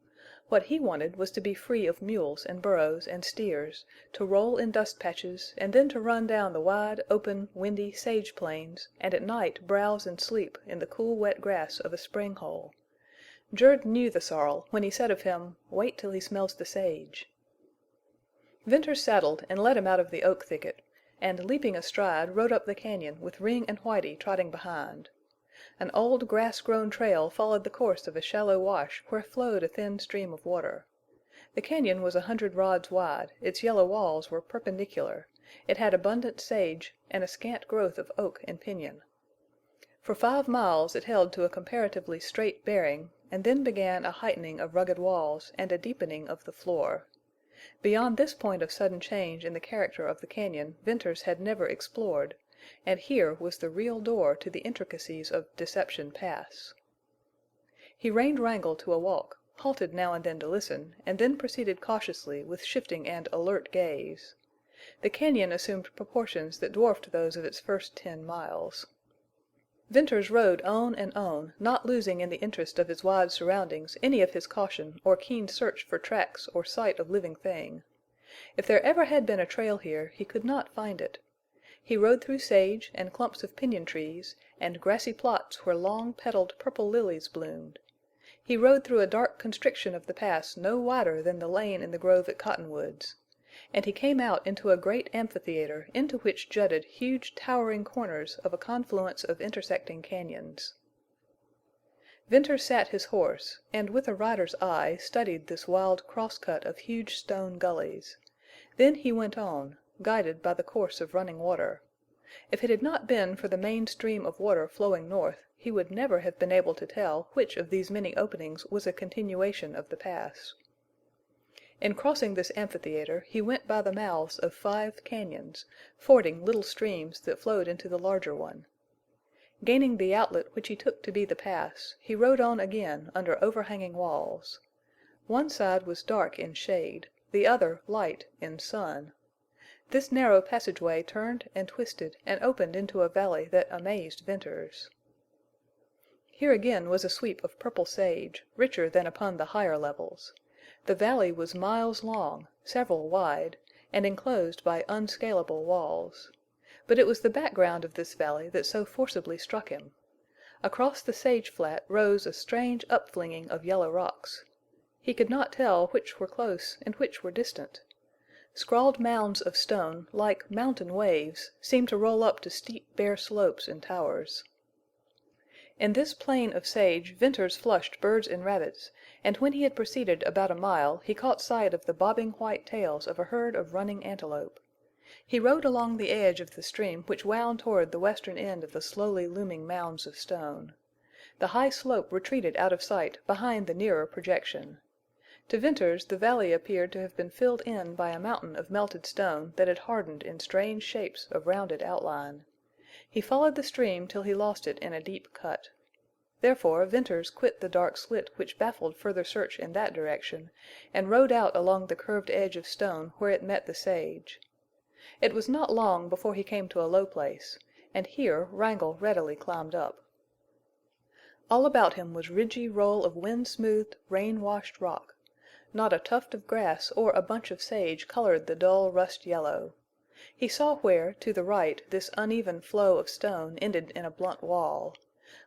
What he wanted was to be free of mules and burros and steers, to roll in dust patches, and then to run down the wide, open, windy sage plains, and at night browse and sleep in the cool wet grass of a spring hole. Jerd knew the sorrel when he said of him, "Wait till he smells the sage." Venters saddled and led him out of the oak thicket, and leaping astride rode up the cañon with Ring and Whitie trotting behind. An old grass-grown trail followed the course of a shallow wash where flowed a thin stream of water. The cañon was 100 rods wide, its yellow walls were perpendicular, it had abundant sage, and a scant growth of oak and piñon. For 5 miles it held to a comparatively straight bearing, and then began a heightening of rugged walls and a deepening of the floor. Beyond this point of sudden change in the character of the cañon Venters had never explored, and here was the real door to the intricacies of Deception Pass. He reined Wrangle to a walk, halted now and then to listen, and then proceeded cautiously with shifting and alert gaze. The cañon assumed proportions that dwarfed those of its first 10 miles. Venters rode on and on, not losing in the interest of his wide surroundings any of his caution or keen search for tracks or sight of living thing. If there ever had been a trail here, he could not find it. He rode through sage and clumps of piñon trees and grassy plots where long-petaled purple lilies bloomed. He rode through a dark constriction of the pass no wider than the lane in the grove at Cottonwoods. And he came out into a great amphitheater into which jutted huge towering corners of a confluence of intersecting cañons. Venters sat his horse, and with a rider's eye studied this wild cross-cut of huge stone gullies. Then he went on, guided by the course of running water. If it had not been for the main stream of water flowing north, he would never have been able to tell which of these many openings was a continuation of the pass. In crossing this amphitheater he went by the mouths of 5 cañons, fording little streams that flowed into the larger one. Gaining the outlet which he took to be the pass, he rode on again under overhanging walls. One side was dark in shade, the other light in sun. This narrow passageway turned and twisted and opened into a valley that amazed Venters. Here again was a sweep of purple sage, richer than upon the higher levels. The valley was miles long, several wide, and enclosed by unscalable walls. But it was the background of this valley that so forcibly struck him. Across the sage flat rose a strange upflinging of yellow rocks. He could not tell which were close and which were distant. Scrawled mounds of stone, like mountain waves, seemed to roll up to steep bare slopes and towers. In this plain of sage Venters flushed birds and rabbits, and when he had proceeded about a mile he caught sight of the bobbing white tails of a herd of running antelope. He rode along the edge of the stream which wound toward the western end of the slowly looming mounds of stone. The high slope retreated out of sight behind the nearer projection. To Venters the valley appeared to have been filled in by a mountain of melted stone that had hardened in strange shapes of rounded outline. He followed the stream till he lost it in a deep cut. Therefore Venters quit the dark slit which baffled further search in that direction, and rode out along the curved edge of stone where it met the sage. It was not long before he came to a low place, and here Wrangle readily climbed up. All about him was ridgy roll of wind-smoothed, rain-washed rock. Not a tuft of grass or a bunch of sage colored the dull rust yellow. He saw where, to the right, this uneven flow of stone ended in a blunt wall.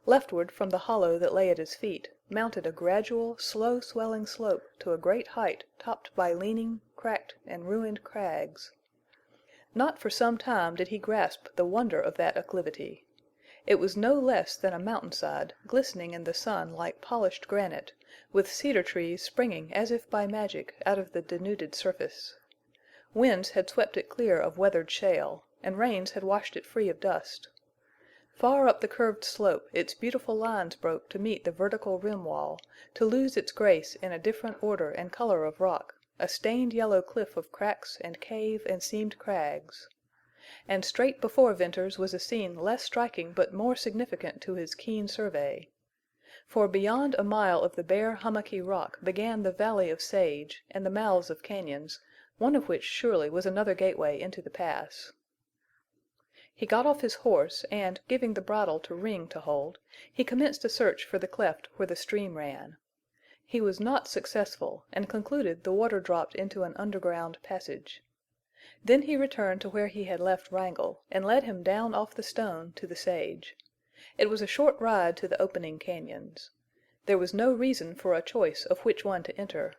Leftward from the hollow that lay at his feet, mounted a gradual, slow-swelling slope to a great height topped by leaning, cracked, and ruined crags. Not for some time did he grasp the wonder of that acclivity. It was no less than a mountainside, glistening in the sun like polished granite, with cedar trees springing as if by magic out of the denuded surface. Winds had swept it clear of weathered shale, and rains had washed it free of dust. Far up the curved slope its beautiful lines broke to meet the vertical rim wall, to lose its grace in a different order and color of rock, a stained yellow cliff of cracks and cave and seamed crags. And straight before Venters was a scene less striking but more significant to his keen survey. For beyond a mile of the bare hummocky rock began the valley of sage and the mouths of cañons, one of which surely was another gateway into the pass. He got off his horse and, giving the bridle to Ring to hold, he commenced a search for the cleft where the stream ran. He was not successful, and concluded the water dropped into an underground passage. Then he returned to where he had left Wrangle, and led him down off the stone to the sage. It was a short ride to the opening cañons. There was no reason for a choice of which one to enter.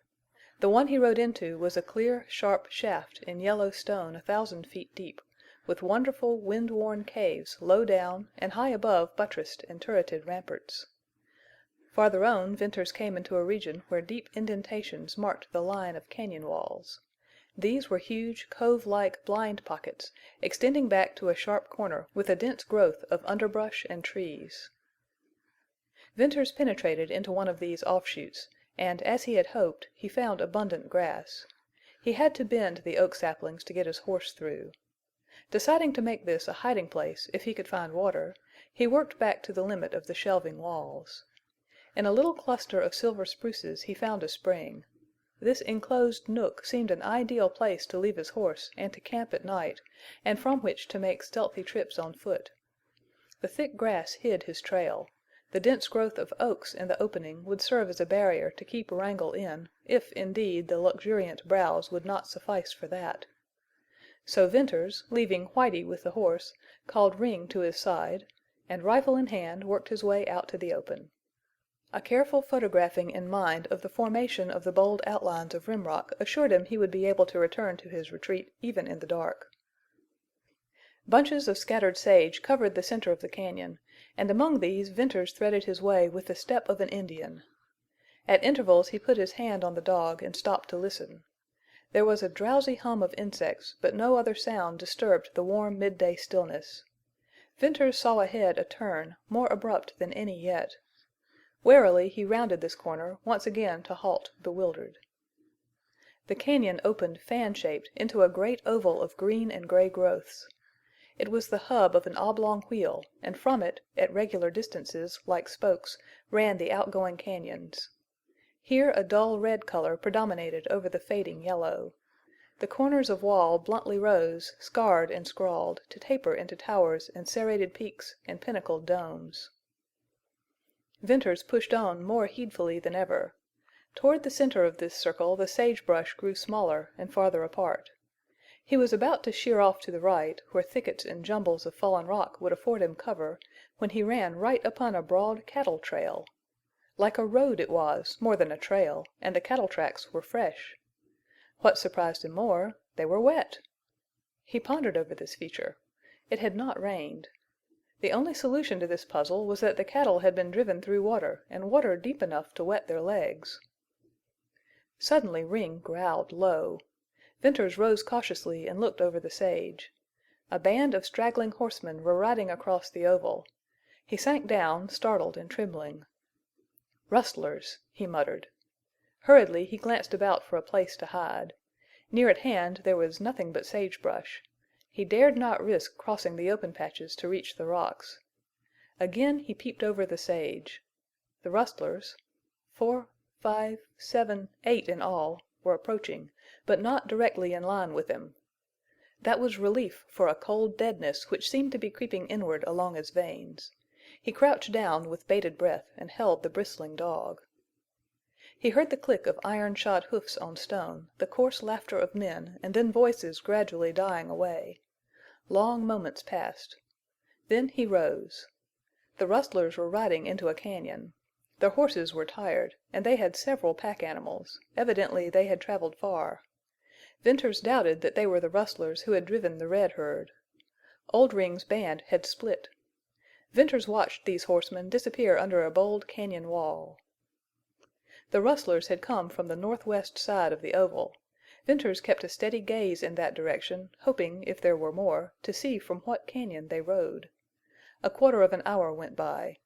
The one he rode into was a clear, sharp shaft in yellow stone 1,000 feet deep, with wonderful wind-worn caves low down and high above buttressed and turreted ramparts. Farther on Venters came into a region where deep indentations marked the line of cañon walls. These were huge, cove-like blind pockets, extending back to a sharp corner with a dense growth of underbrush and trees. Venters penetrated into one of these offshoots, and, as he had hoped, he found abundant grass. He had to bend the oak saplings to get his horse through. Deciding to make this a hiding place if he could find water, he worked back to the limit of the shelving walls. In a little cluster of silver spruces he found a spring. This enclosed nook seemed an ideal place to leave his horse and to camp at night, and from which to make stealthy trips on foot. The thick grass hid his trail. The dense growth of oaks in the opening would serve as a barrier to keep Wrangle in, if, indeed, the luxuriant browse would not suffice for that. So Venters, leaving Whitie with the horse, called Ring to his side, and rifle in hand worked his way out to the open. A careful photographing in mind of the formation of the bold outlines of rim rock assured him he would be able to return to his retreat even in the dark. Bunches of scattered sage covered the center of the cañon, and among these Venters threaded his way with the step of an Indian. At intervals he put his hand on the dog and stopped to listen. There was a drowsy hum of insects, but no other sound disturbed the warm midday stillness. Venters saw ahead a turn, more abrupt than any yet. Warily he rounded this corner, once again to halt bewildered. The cañon opened fan-shaped into a great oval of green and gray growths. It was the hub of an oblong wheel, and from it, at regular distances, like spokes, ran the outgoing cañons. Here a dull red color predominated over the fading yellow. The corners of wall bluntly rose, scarred and scrawled, to taper into towers and serrated peaks and pinnacled domes. Venters pushed on more heedfully than ever. Toward the center of this circle the sagebrush grew smaller and farther apart. He was about to sheer off to the right, where thickets and jumbles of fallen rock would afford him cover, when he ran right upon a broad cattle trail. Like a road it was, more than a trail, and the cattle tracks were fresh. What surprised him more, they were wet. He pondered over this feature. It had not rained. The only solution to this puzzle was that the cattle had been driven through water, and water deep enough to wet their legs. Suddenly Ring growled low. Venters rose cautiously and looked over the sage. A band of straggling horsemen were riding across the oval. He sank down, startled and trembling. "Rustlers," he muttered. Hurriedly he glanced about for a place to hide. Near at hand there was nothing but sagebrush. He dared not risk crossing the open patches to reach the rocks. Again he peeped over the sage. The rustlers—4, 5, 7, 8 in all—were approaching, but not directly in line with him. That was relief for a cold deadness which seemed to be creeping inward along his veins. He crouched down with bated breath and held the bristling dog. He heard the click of iron-shod hoofs on stone, the coarse laughter of men, and then voices gradually dying away. Long moments passed. Then he rose. The rustlers were riding into a cañon. Their horses were tired, and they had several pack animals; evidently they had traveled far. Venters doubted that they were the rustlers who had driven the red herd. Oldring's band had split. Venters watched these horsemen disappear under a bold cañon wall. The rustlers had come from the northwest side of the oval. Venters kept a steady gaze in that direction, hoping, if there were more, to see from what cañon they rode. A quarter of an hour went by.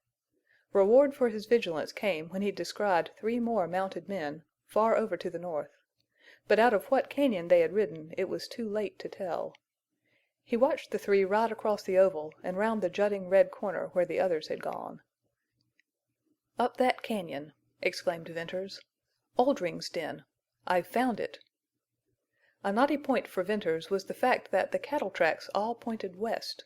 Reward for his vigilance came when he descried 3 more mounted men, far over to the north. But out of what cañon they had ridden it was too late to tell. He watched the 3 ride across the oval and round the jutting red corner where the others had gone. "Up that cañon!" exclaimed Venters. "Oldring's den! I've found it!" A knotty point for Venters was the fact that the cattle tracks all pointed west.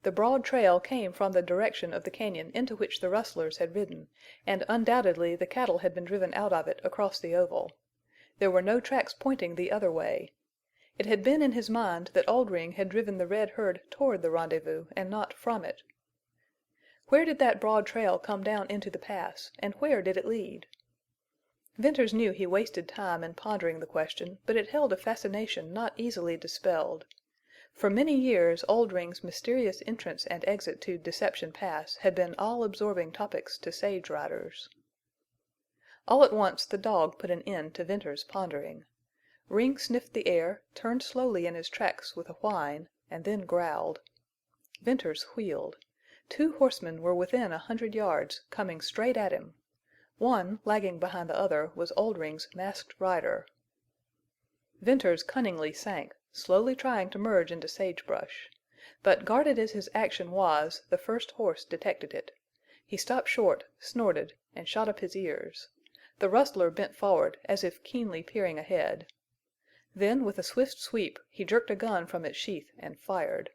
The broad trail came from the direction of the cañon into which the rustlers had ridden, and undoubtedly the cattle had been driven out of it across the oval. There were no tracks pointing the other way. It had been in his mind that Oldring had driven the red herd toward the rendezvous and not from it. Where did that broad trail come down into the pass, and where did it lead? Venters knew he wasted time in pondering the question, but it held a fascination not easily dispelled. For many years Oldring's mysterious entrance and exit to Deception Pass had been all-absorbing topics to sage riders. All at once the dog put an end to Venters' pondering. Ring sniffed the air, turned slowly in his tracks with a whine, and then growled. Venters wheeled. 2 horsemen were within 100 yards, coming straight at him. One, lagging behind the other, was Oldring's masked rider. Venters cunningly sank, slowly trying to merge into sagebrush. But guarded as his action was, the first horse detected it. He stopped short, snorted, and shot up his ears. The rustler bent forward, as if keenly peering ahead. Then, with a swift sweep, he jerked a gun from its sheath and fired.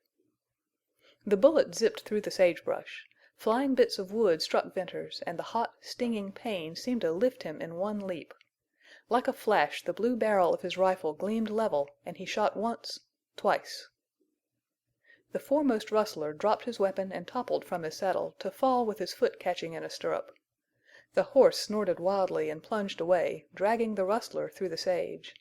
The bullet zipped through the sagebrush. Flying bits of wood struck Venters, and the hot, stinging pain seemed to lift him in one leap. Like a flash the blue barrel of his rifle gleamed level, and he shot once, twice. The foremost rustler dropped his weapon and toppled from his saddle, to fall with his foot catching in a stirrup. The horse snorted wildly and plunged away, dragging the rustler through the sage.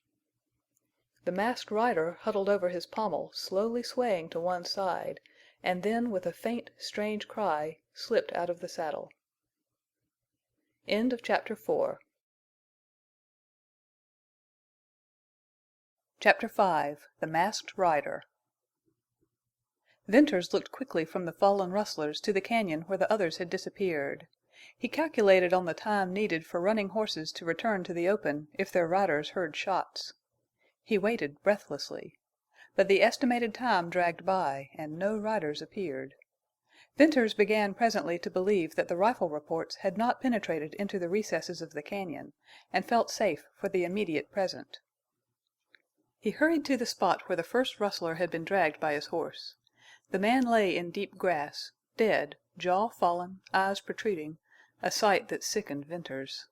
The masked rider huddled over his pommel, slowly swaying to one side, and then, with a faint, strange cry, slipped out of the saddle. End of Chapter 4. Chapter 5. The Masked Rider. Venters looked quickly from the fallen rustlers to the cañon where the others had disappeared. He calculated on the time needed for running horses to return to the open if their riders heard shots. He waited breathlessly. But the estimated time dragged by, and no riders appeared. Venters began presently to believe that the rifle reports had not penetrated into the recesses of the cañon, and felt safe for the immediate present. He hurried to the spot where the first rustler had been dragged by his horse. The man lay in deep grass, dead, jaw fallen, eyes protruding, a sight that sickened Venters.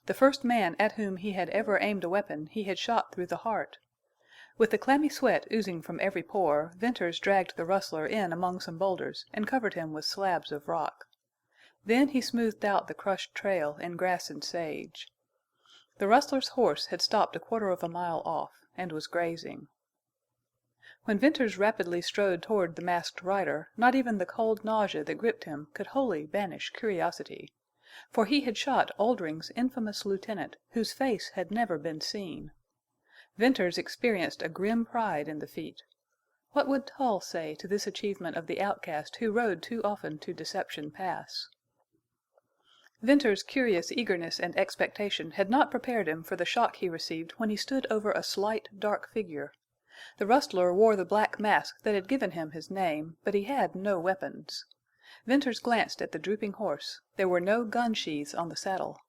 The first man at whom he had ever aimed a weapon he had shot through the heart. With the clammy sweat oozing from every pore, Venters dragged the rustler in among some boulders and covered him with slabs of rock. Then he smoothed out the crushed trail in grass and sage. The rustler's horse had stopped a quarter of a mile off, and was grazing. When Venters rapidly strode toward the masked rider, not even the cold nausea that gripped him could wholly banish curiosity. For he had shot Oldring's infamous lieutenant, whose face had never been seen. Venters experienced a grim pride in the feat. What would Tull say to this achievement of the outcast who rode too often to Deception Pass? Venters' curious eagerness and expectation had not prepared him for the shock he received when he stood over a slight, dark figure. The rustler wore the black mask that had given him his name, but he had no weapons. Venters glanced at the drooping horse. There were no gun sheaths on the saddle.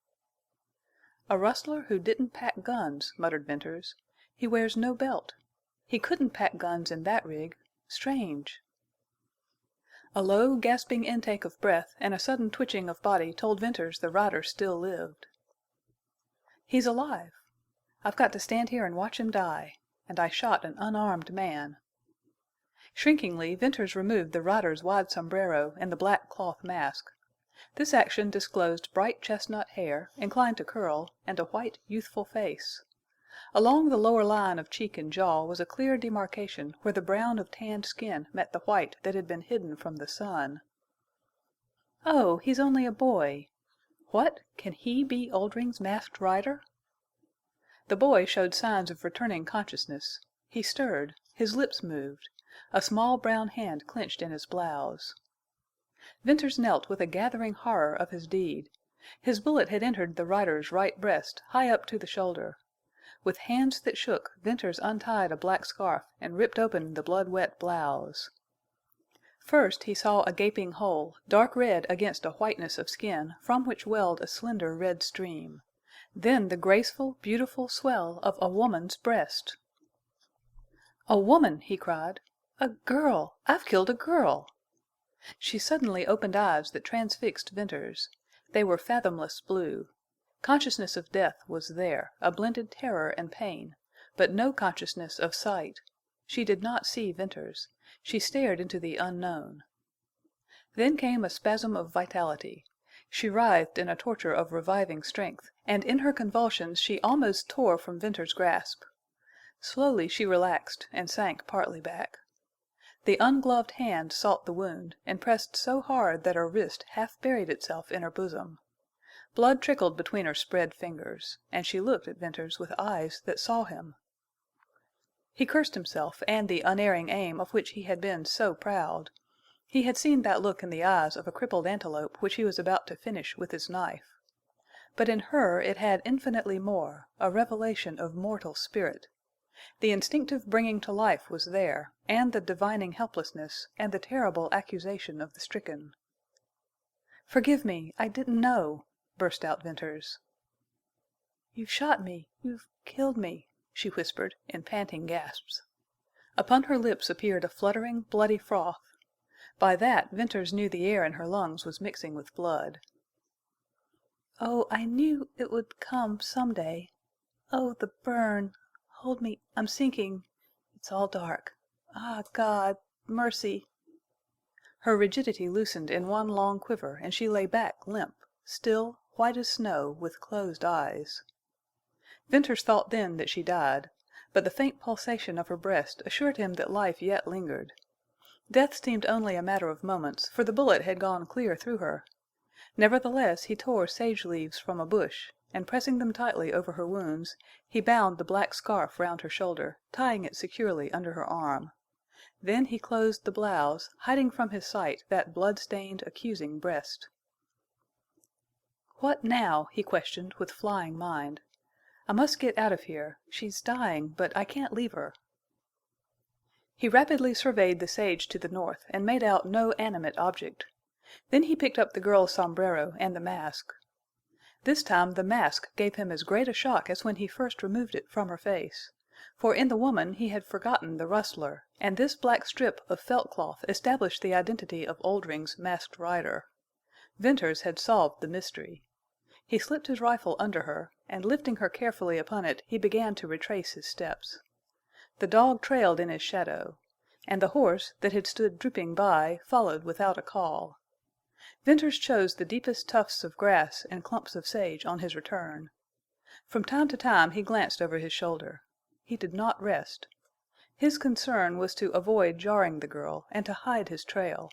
"A rustler who didn't pack guns," muttered Venters. "He wears no belt. He couldn't pack guns in that rig. Strange." A low, gasping intake of breath and a sudden twitching of body told Venters the rider still lived. "He's alive. I've got to stand here and watch him die. And I shot an unarmed man." Shrinkingly Venters removed the rider's wide sombrero and the black cloth mask. This action disclosed bright chestnut hair, inclined to curl, and a white, youthful face. Along the lower line of cheek and jaw was a clear demarcation where the brown of tanned skin met the white that had been hidden from the sun. "Oh, he's only a boy! What? Can he be Oldring's Masked Rider?" The boy showed signs of returning consciousness. He stirred. His lips moved. A small brown hand clenched in his blouse. Venters knelt with a gathering horror of his deed. His bullet had entered the rider's right breast, high up to the shoulder. With hands that shook, Venters untied a black scarf and ripped open the blood-wet blouse. First he saw a gaping hole, dark red against a whiteness of skin from which welled a slender red stream. Then the graceful, beautiful swell of a woman's breast. "A woman!" he cried. "A girl! I've killed a girl!" She suddenly opened eyes that transfixed Venters. They were fathomless blue. Consciousness of death was there, a blended terror and pain, but no consciousness of sight. She did not see Venters. She stared into the unknown. Then came a spasm of vitality. She writhed in a torture of reviving strength, and in her convulsions she almost tore from Venters's grasp. Slowly she relaxed and sank partly back. The ungloved hand sought the wound, and pressed so hard that her wrist half buried itself in her bosom. Blood trickled between her spread fingers, and she looked at Venters with eyes that saw him. He cursed himself and the unerring aim of which he had been so proud. He had seen that look in the eyes of a crippled antelope which he was about to finish with his knife. But in her it had infinitely more, a revelation of mortal spirit. The instinctive bringing to life was there, and the divining helplessness, and the terrible accusation of the stricken. "Forgive me! I didn't know!" burst out Venters. "You've shot me! You've killed me!" she whispered, in panting gasps. Upon her lips appeared a fluttering, bloody froth. By that Venters knew the air in her lungs was mixing with blood. "Oh, I knew it would come some day. Oh, the burn! Hold me! I'm sinking. It's all dark. Ah, God! Mercy!" Her rigidity loosened in one long quiver, and she lay back limp, still, white as snow, with closed eyes. Venters thought then that she died, but the faint pulsation of her breast assured him that life yet lingered. Death seemed only a matter of moments, for the bullet had gone clear through her. Nevertheless, he tore sage leaves from a bush, and pressing them tightly over her wounds, he bound the black scarf round her shoulder, tying it securely under her arm. Then he closed the blouse, hiding from his sight that blood-stained, accusing breast. "What now?" he questioned, with flying mind. "I must get out of here. She's dying, but I can't leave her." He rapidly surveyed the sage to the north and made out no animate object. Then he picked up the girl's sombrero and the mask. This time the mask gave him as great a shock as when he first removed it from her face. For in the woman he had forgotten the rustler, and this black strip of felt cloth established the identity of Oldring's Masked Rider. Venters had solved the mystery. He slipped his rifle under her, and lifting her carefully upon it, he began to retrace his steps. The dog trailed in his shadow, and the horse, that had stood drooping by, followed without a call. Venters chose the deepest tufts of grass and clumps of sage on his return. From time to time he glanced over his shoulder. He did not rest. His concern was to avoid jarring the girl and to hide his trail.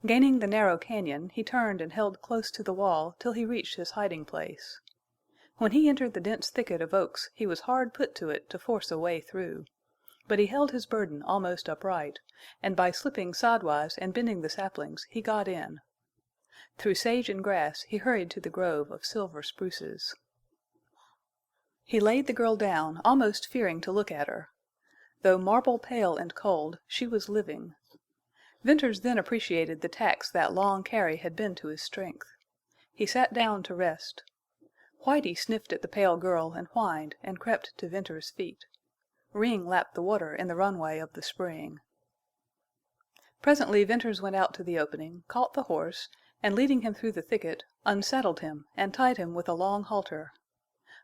Gaining the narrow cañon, he turned and held close to the wall till he reached his hiding place. When he entered the dense thicket of oaks he was hard put to it to force a way through. But he held his burden almost upright, and by slipping sidewise and bending the saplings he got in. Through sage and grass he hurried to the grove of silver spruces. He laid the girl down, almost fearing to look at her. Though marble pale and cold, she was living. Venters then appreciated the tax that long carry had been to his strength. He sat down to rest. Whitie sniffed at the pale girl and whined and crept to Venters's feet. Ring lapped the water in the runway of the spring. Presently Venters went out to the opening, caught the horse, and leading him through the thicket, unsaddled him and tied him with a long halter.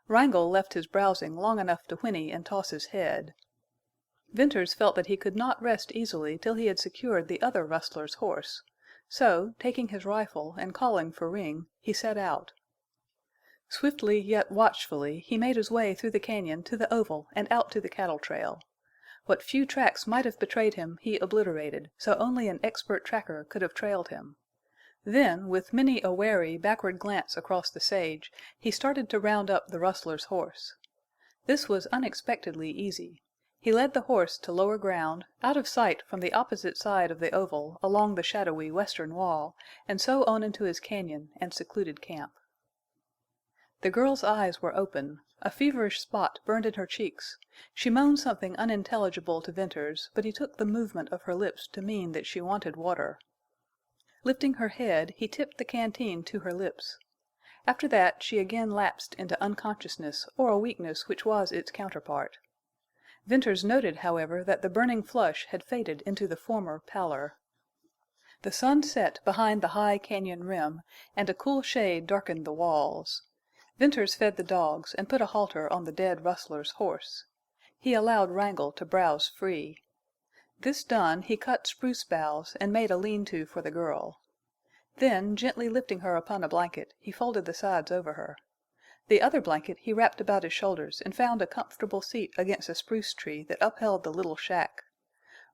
Wrangle left his browsing long enough to whinny and toss his head. Venters felt that he could not rest easily till he had secured the other rustler's horse, so, taking his rifle and calling for Ring, he set out. Swiftly yet watchfully he made his way through the cañon to the oval and out to the cattle trail. What few tracks might have betrayed him he obliterated, so only an expert tracker could have trailed him. Then, with many a wary, backward glance across the sage, he started to round up the rustler's horse. This was unexpectedly easy. He led the horse to lower ground, out of sight from the opposite side of the oval along the shadowy western wall, and so on into his cañon and secluded camp. The girl's eyes were open. A feverish spot burned in her cheeks. She moaned something unintelligible to Venters, but he took the movement of her lips to mean that she wanted water. Lifting her head, he tipped the canteen to her lips. After that she again lapsed into unconsciousness or a weakness which was its counterpart. Venters noted, however, that the burning flush had faded into the former pallor. The sun set behind the high cañon rim, and a cool shade darkened the walls. Venters fed the dogs and put a halter on the dead rustler's horse. He allowed Wrangle to browse free. This done, he cut spruce boughs and made a lean-to for the girl. Then, gently lifting her upon a blanket, he folded the sides over her. The other blanket he wrapped about his shoulders and found a comfortable seat against a spruce tree that upheld the little shack.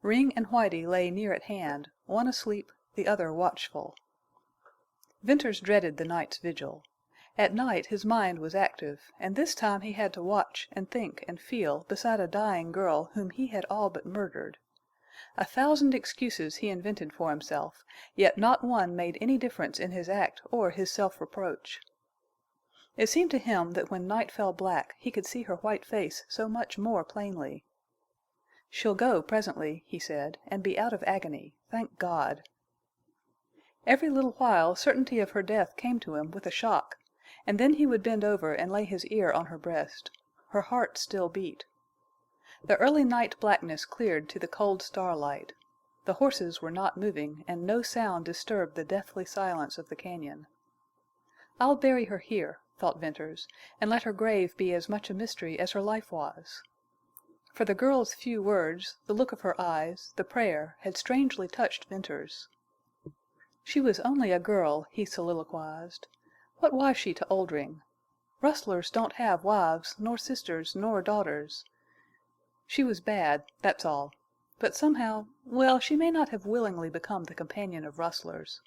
Ring and Whitie lay near at hand, one asleep, the other watchful. Venters dreaded the night's vigil. At night his mind was active, and this time he had to watch and think and feel beside a dying girl whom he had all but murdered. 1,000 excuses he invented for himself, yet not one made any difference in his act or his self-reproach. It seemed to him that when night fell black he could see her white face so much more plainly. "She'll go presently," he said, "and be out of agony. Thank God!" Every little while certainty of her death came to him with a shock, and then he would bend over and lay his ear on her breast. Her heart still beat. The early night blackness cleared to the cold starlight. The horses were not moving, and no sound disturbed the deathly silence of the cañon. "I'll bury her here," thought Venters, "and let her grave be as much a mystery as her life was." For the girl's few words, the look of her eyes, the prayer, had strangely touched Venters. She was only a girl, he soliloquized. What was she to Oldring? Rustlers don't have wives, nor sisters, nor daughters. She was bad, that's all. But somehow—well, she may not have willingly become the companion of rustlers.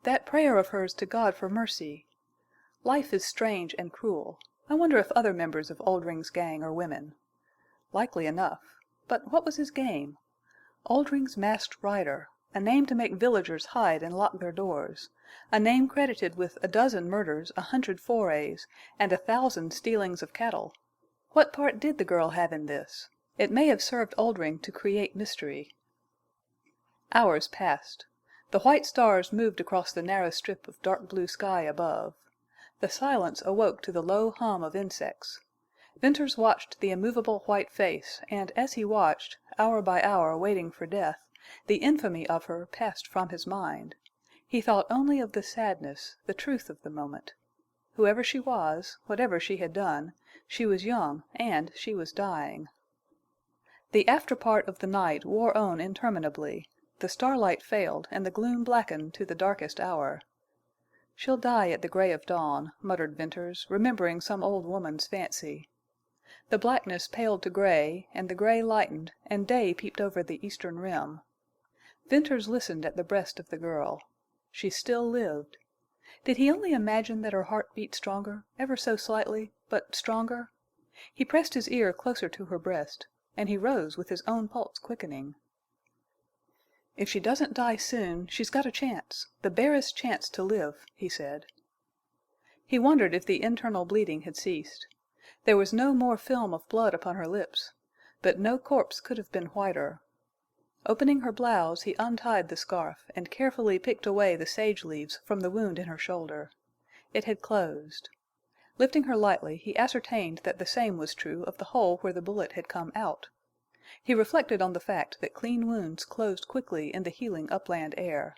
That prayer of hers to God for mercy! Life is strange and cruel. I wonder if other members of Oldring's gang are women. Likely enough. But what was his game? Oldring's Masked Rider, a name to make villagers hide and lock their doors, a name credited with 12 murders, 100 forays, and 1,000 stealings of cattle. What part did the girl have in this? It may have served Oldring to create mystery. Hours passed. The white stars moved across the narrow strip of dark blue sky above. The silence awoke to the low hum of insects. Venters watched the immovable white face, and as he watched, hour by hour waiting for death, the infamy of her passed from his mind. He thought only of the sadness, the truth of the moment. Whoever she was, whatever she had done, she was young and she was dying. The after part of the night wore on interminably. The starlight failed, and the gloom blackened to the darkest hour. "She'll die at the gray of dawn," muttered Venters, remembering some old woman's fancy. The blackness paled to gray, and the gray lightened, and day peeped over the eastern rim. Venters listened at the breast of the girl. She still lived. Did he only imagine that her heart beat stronger, ever so slightly, but stronger? He pressed his ear closer to her breast, and he rose with his own pulse quickening. "If she doesn't die soon, she's got a chance, the barest chance to live," he said. He wondered if the internal bleeding had ceased. There was no more film of blood upon her lips, but no corpse could have been whiter. Opening her blouse, he untied the scarf and carefully picked away the sage leaves from the wound in her shoulder. It had closed. Lifting her lightly, he ascertained that the same was true of the hole where the bullet had come out. He reflected on the fact that clean wounds closed quickly in the healing upland air.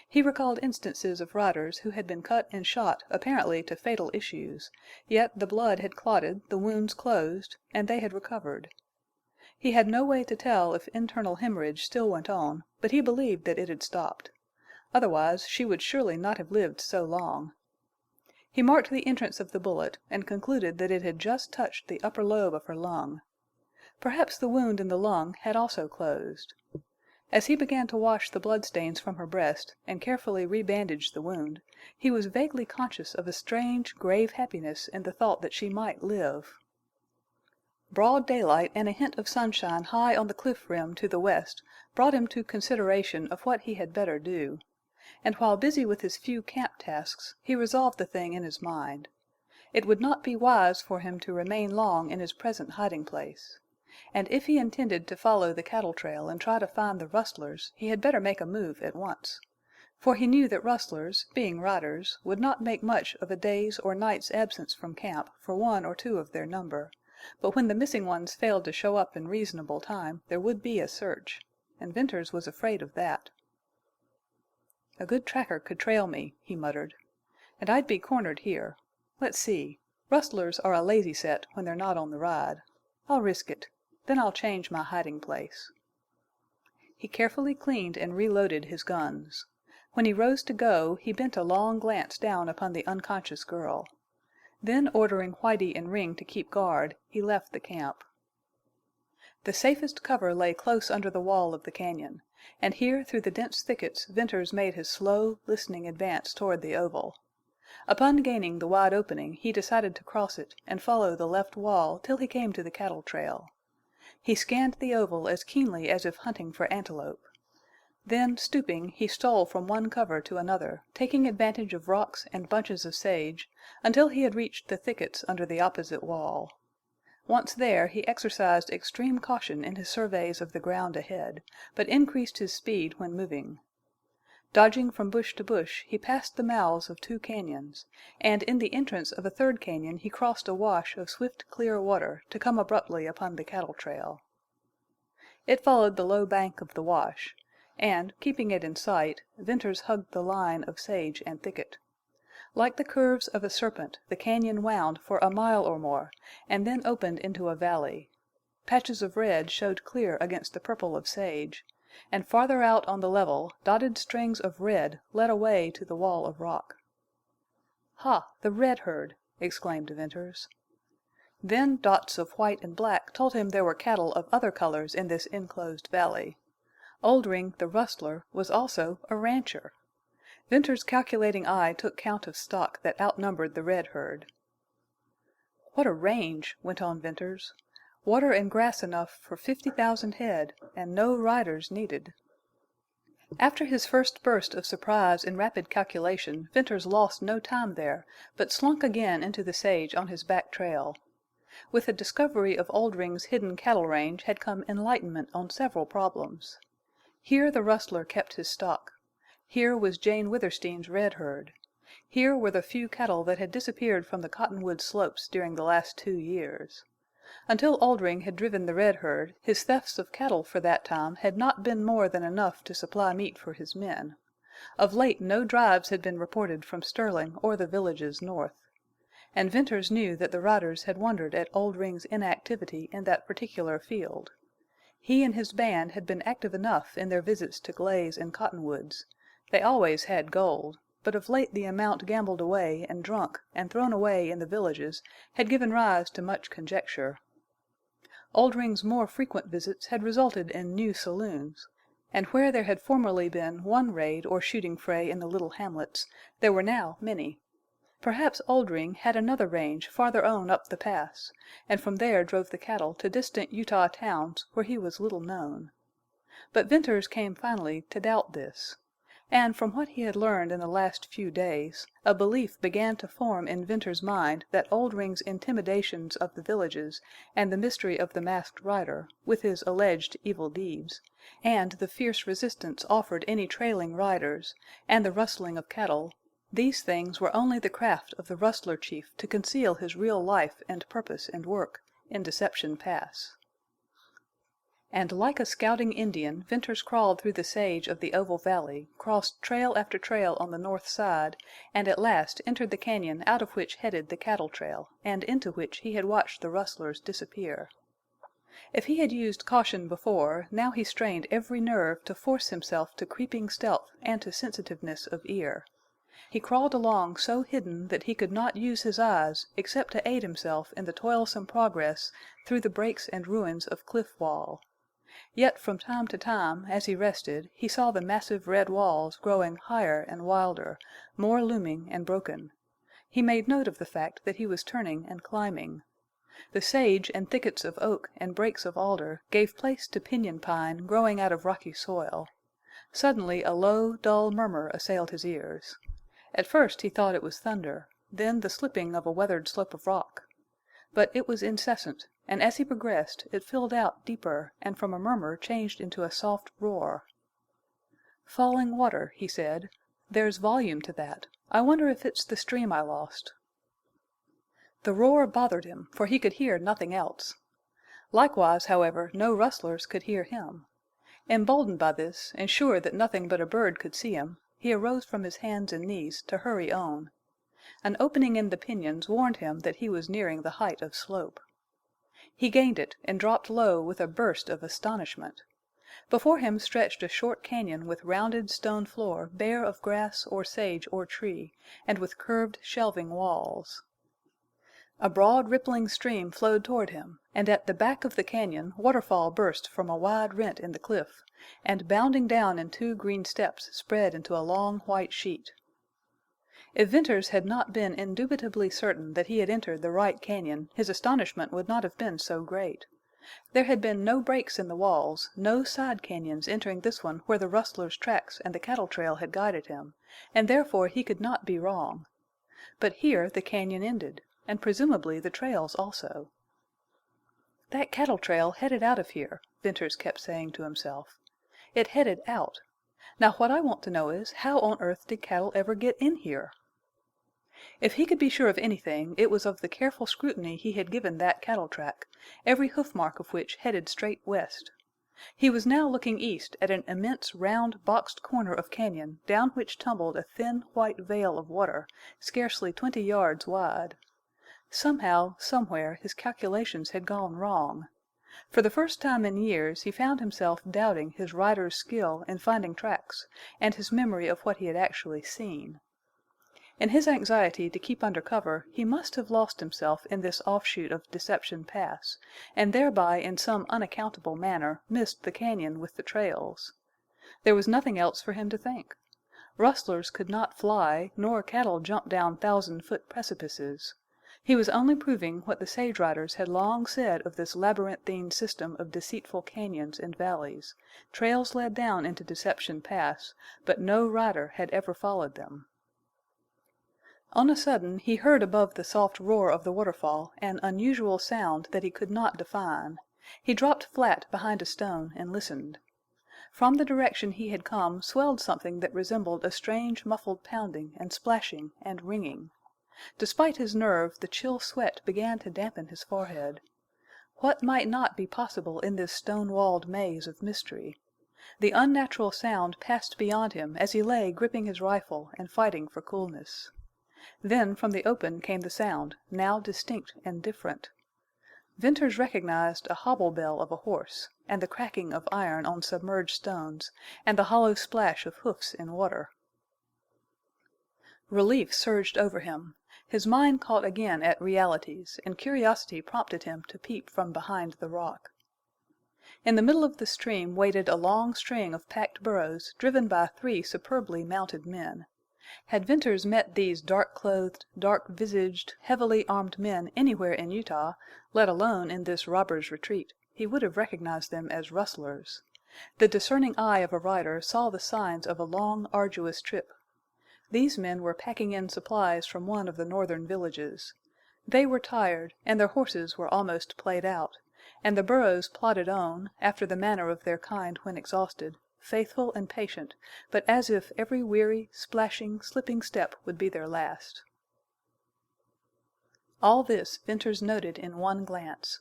He recalled instances of riders who had been cut and shot apparently to fatal issues, yet the blood had clotted, the wounds closed, and they had recovered. He had no way to tell if internal hemorrhage still went on, but he believed that it had stopped. Otherwise she would surely not have lived so long. He marked the entrance of the bullet, and concluded that it had just touched the upper lobe of her lung. Perhaps the wound in the lung had also closed. As he began to wash the bloodstains from her breast and carefully rebandage the wound, he was vaguely conscious of a strange, grave happiness in the thought that she might live. Broad daylight and a hint of sunshine high on the cliff rim to the west brought him to consideration of what he had better do. And while busy with his few camp tasks, he resolved the thing in his mind. It would not be wise for him to remain long in his present hiding place. And if he intended to follow the cattle trail and try to find the rustlers, he had better make a move at once. For he knew that rustlers, being riders, would not make much of a day's or night's absence from camp for one or two of their number. But when the missing ones failed to show up in reasonable time, there would be a search. And Venters was afraid of that. "A good tracker could trail me," he muttered. "And I'd be cornered here. Let's see. Rustlers are a lazy set when they're not on the ride. I'll risk it. Then I'll change my hiding place." He carefully cleaned and reloaded his guns. When he rose to go, he bent a long glance down upon the unconscious girl. Then, ordering Whitie and Ring to keep guard, he left the camp. The safest cover lay close under the wall of the cañon, and here through the dense thickets Venters made his slow, listening advance toward the oval. Upon gaining the wide opening he decided to cross it and follow the left wall till he came to the cattle trail. He scanned the oval as keenly as if hunting for antelope. Then, stooping, he stole from one cover to another, taking advantage of rocks and bunches of sage, until he had reached the thickets under the opposite wall. Once there, he exercised extreme caution in his surveys of the ground ahead, but increased his speed when moving. Dodging from bush to bush, he passed the mouths of 2 cañons, and in the entrance of a 3rd cañon he crossed a wash of swift, clear water to come abruptly upon the cattle trail. It followed the low bank of the wash, and, keeping it in sight, Venters hugged the line of sage and thicket. Like the curves of a serpent, the cañon wound for a mile or more, and then opened into a valley. Patches of red showed clear against the purple of sage, and farther out on the level, dotted strings of red led away to the wall of rock. "Ha! The red herd!" exclaimed Venters. Then dots of white and black told him there were cattle of other colors in this enclosed valley. Oldring, the rustler, was also a rancher. Venters's calculating eye took count of stock that outnumbered the red herd. "What a range!" went on Venters. "Water and grass enough for 50,000 head, and no riders needed." After his first burst of surprise and rapid calculation, Venters lost no time there, but slunk again into the sage on his back trail. With the discovery of Oldring's hidden cattle range had come enlightenment on several problems. Here the rustler kept his stock. Here was Jane Withersteen's red herd. Here were the few cattle that had disappeared from the cottonwood slopes during the last 2 years. Until Oldring had driven the red herd, his thefts of cattle for that time had not been more than enough to supply meat for his men. Of late no drives had been reported from Sterling or the villages north. And Venters knew that the riders had wondered at Oldring's inactivity in that particular field. He and his band had been active enough in their visits to Glaze and Cottonwoods. They always had gold, but of late the amount gambled away and drunk and thrown away in the villages had given rise to much conjecture. Oldring's more frequent visits had resulted in new saloons, and where there had formerly been one raid or shooting fray in the little hamlets, there were now many. Perhaps Oldring had another range farther on up the pass, and from there drove the cattle to distant Utah towns where he was little known. But Venters came finally to doubt this. And from what he had learned in the last few days, a belief began to form in Venters's mind that Oldring's intimidations of the villages and the mystery of the masked rider, with his alleged evil deeds, and the fierce resistance offered any trailing riders, and the rustling of cattle, these things were only the craft of the rustler chief to conceal his real life and purpose and work in Deception Pass. and like a scouting Indian Venters crawled through the sage of the oval valley, crossed trail after trail on the north side, and at last entered the cañon out of which headed the cattle trail, and into which he had watched the rustlers disappear. If he had used caution before, now he strained every nerve to force himself to creeping stealth and to sensitiveness of ear. He crawled along so hidden that he could not use his eyes except to aid himself in the toilsome progress through the breaks and ruins of cliff wall. Yet from time to time, as he rested, he saw the massive red walls growing higher and wilder, more looming and broken. He made note of the fact that he was turning and climbing. The sage and thickets of oak and brakes of alder gave place to pinyon pine growing out of rocky soil. Suddenly a low, dull murmur assailed his ears. At first he thought it was thunder, then the slipping of a weathered slope of rock. But it was incessant, and as he progressed it filled out deeper, and from a murmur changed into a soft roar. "Falling water," he said. "There's volume to that. I wonder if it's the stream I lost." The roar bothered him, for he could hear nothing else. Likewise, however, no rustlers could hear him. Emboldened by this, and sure that nothing but a bird could see him, he arose from his hands and knees to hurry on. An opening in the pinyons warned him that he was nearing the height of slope. He gained it and dropped low with a burst of astonishment. Before him stretched a short cañon with rounded stone floor bare of grass or sage or tree, and with curved, shelving walls. A broad rippling stream flowed toward him, and at the back of the cañon waterfall burst from a wide rent in the cliff, and bounding down in two green steps spread into a long white sheet. If Venters had not been indubitably certain that he had entered the right cañon, his astonishment would not have been so great. There had been no breaks in the walls, no side cañons entering this one where the rustlers' tracks and the cattle trail had guided him, and therefore he could not be wrong. But here the cañon ended, and presumably the trails also. "That cattle trail headed out of here," Venters kept saying to himself. "It headed out. Now what I want to know is, how on earth did cattle ever get in here?" If he could be sure of anything, it was of the careful scrutiny he had given that cattle track, every hoofmark of which headed straight west. He was now looking east at an immense round boxed corner of cañon down which tumbled a thin white veil of water, scarcely 20 yards wide. Somehow, somewhere, his calculations had gone wrong. For the first time in years he found himself doubting his rider's skill in finding tracks, and his memory of what he had actually seen. In his anxiety to keep under cover he must have lost himself in this offshoot of Deception Pass, and thereby in some unaccountable manner missed the cañon with the trails. There was nothing else for him to think. Rustlers could not fly, nor cattle jump down 1,000-foot precipices. He was only proving what the sage riders had long said of this labyrinthine system of deceitful cañons and valleys. Trails led down into Deception Pass, but no rider had ever followed them. On a sudden he heard above the soft roar of the waterfall an unusual sound that he could not define. He dropped flat behind a stone and listened. From the direction he had come swelled something that resembled a strange muffled pounding and splashing and ringing. Despite his nerve, the chill sweat began to dampen his forehead. What might not be possible in this stone-walled maze of mystery? The unnatural sound passed beyond him as he lay gripping his rifle and fighting for coolness. Then from the open came the sound, now distinct and different. Venters recognized a hobble bell of a horse, and the cracking of iron on submerged stones, and the hollow splash of hoofs in water. Relief surged over him. His mind caught again at realities, and curiosity prompted him to peep from behind the rock. In the middle of the stream waded a long string of packed burros driven by 3 superbly mounted men. Had Venters met these dark-clothed, dark-visaged, heavily armed men anywhere in Utah, let alone in this robber's retreat, he would have recognized them as rustlers. The discerning eye of a rider saw the signs of a long, arduous trip. These men were packing in supplies from one of the northern villages. They were tired, and their horses were almost played out, and the burros plodded on, after the manner of their kind when exhausted, faithful and patient, but as if every weary, splashing, slipping step would be their last. All this Venters noted in one glance.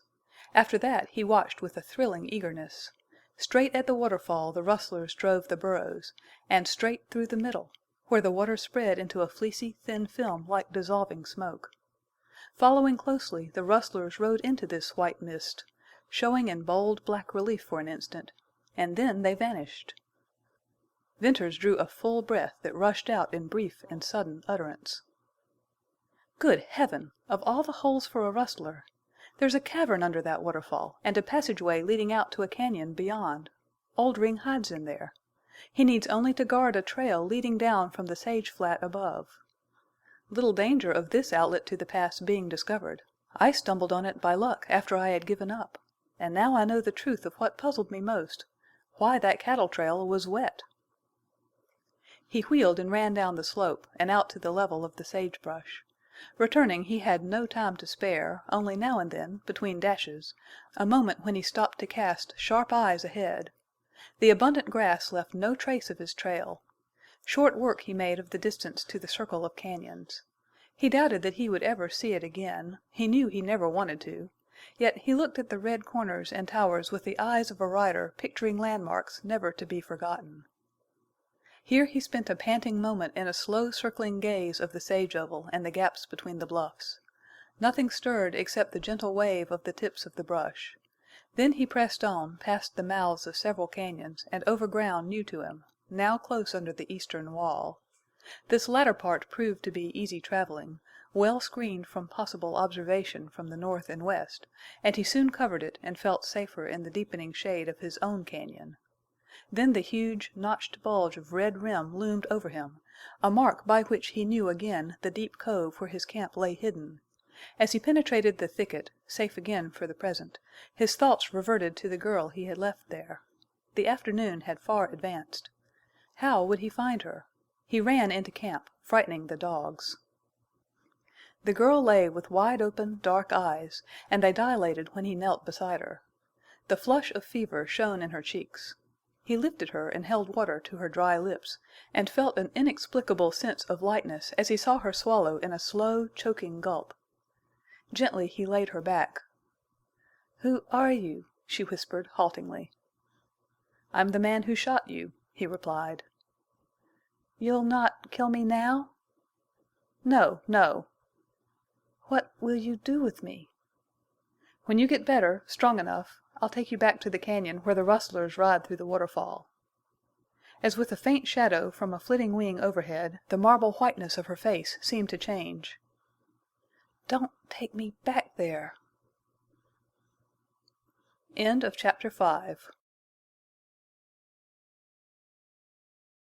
After that he watched with a thrilling eagerness. Straight at the waterfall the rustlers drove the burros, and straight through the middle, where the water spread into a fleecy, thin film like dissolving smoke. Following closely, the rustlers rode into this white mist, showing in bold black relief for an instant, and then they vanished. Venters drew a full breath that rushed out in brief and sudden utterance. "Good Heaven! Of all the holes for a rustler! There's a cavern under that waterfall, and a passageway leading out to a cañon beyond. Oldring hides in there. He needs only to guard a trail leading down from the sage flat above. Little danger of this outlet to the pass being discovered. I stumbled on it by luck after I had given up. And now I know the truth of what puzzled me most, why that cattle trail was wet." He wheeled and ran down the slope and out to the level of the sagebrush. Returning, he had no time to spare, only now and then, between dashes, a moment when he stopped to cast sharp eyes ahead. The abundant grass left no trace of his trail. Short work he made of the distance to the circle of cañons. He doubted that he would ever see it again. He knew he never wanted to. Yet he looked at the red corners and towers with the eyes of a rider picturing landmarks never to be forgotten. Here he spent a panting moment in a slow circling gaze of the sage oval and the gaps between the bluffs. Nothing stirred except the gentle wave of the tips of the brush. Then he pressed on, past the mouths of several cañons and over ground new to him, now close under the eastern wall. This latter part proved to be easy traveling, well screened from possible observation from the north and west, and he soon covered it and felt safer in the deepening shade of his own cañon. Then the huge, notched bulge of red rim loomed over him, a mark by which he knew again the deep cove where his camp lay hidden. As he penetrated the thicket, safe again for the present, his thoughts reverted to the girl he had left there. The afternoon had far advanced. How would he find her? He ran into camp, frightening the dogs. The girl lay with wide-open, dark eyes, and they dilated when he knelt beside her. The flush of fever shone in her cheeks. He lifted her and held water to her dry lips, and felt an inexplicable sense of lightness as he saw her swallow in a slow, choking gulp. Gently he laid her back. "Who are you?" she whispered haltingly. "I'm the man who shot you," he replied. "You'll not kill me now?" "No, no." "What will you do with me?" "When you get better, strong enough, I'll take you back to the cañon where the rustlers ride through the waterfall." As with a faint shadow from a flitting wing overhead, the marble whiteness of her face seemed to change. "Don't take me back there." End of Chapter 5.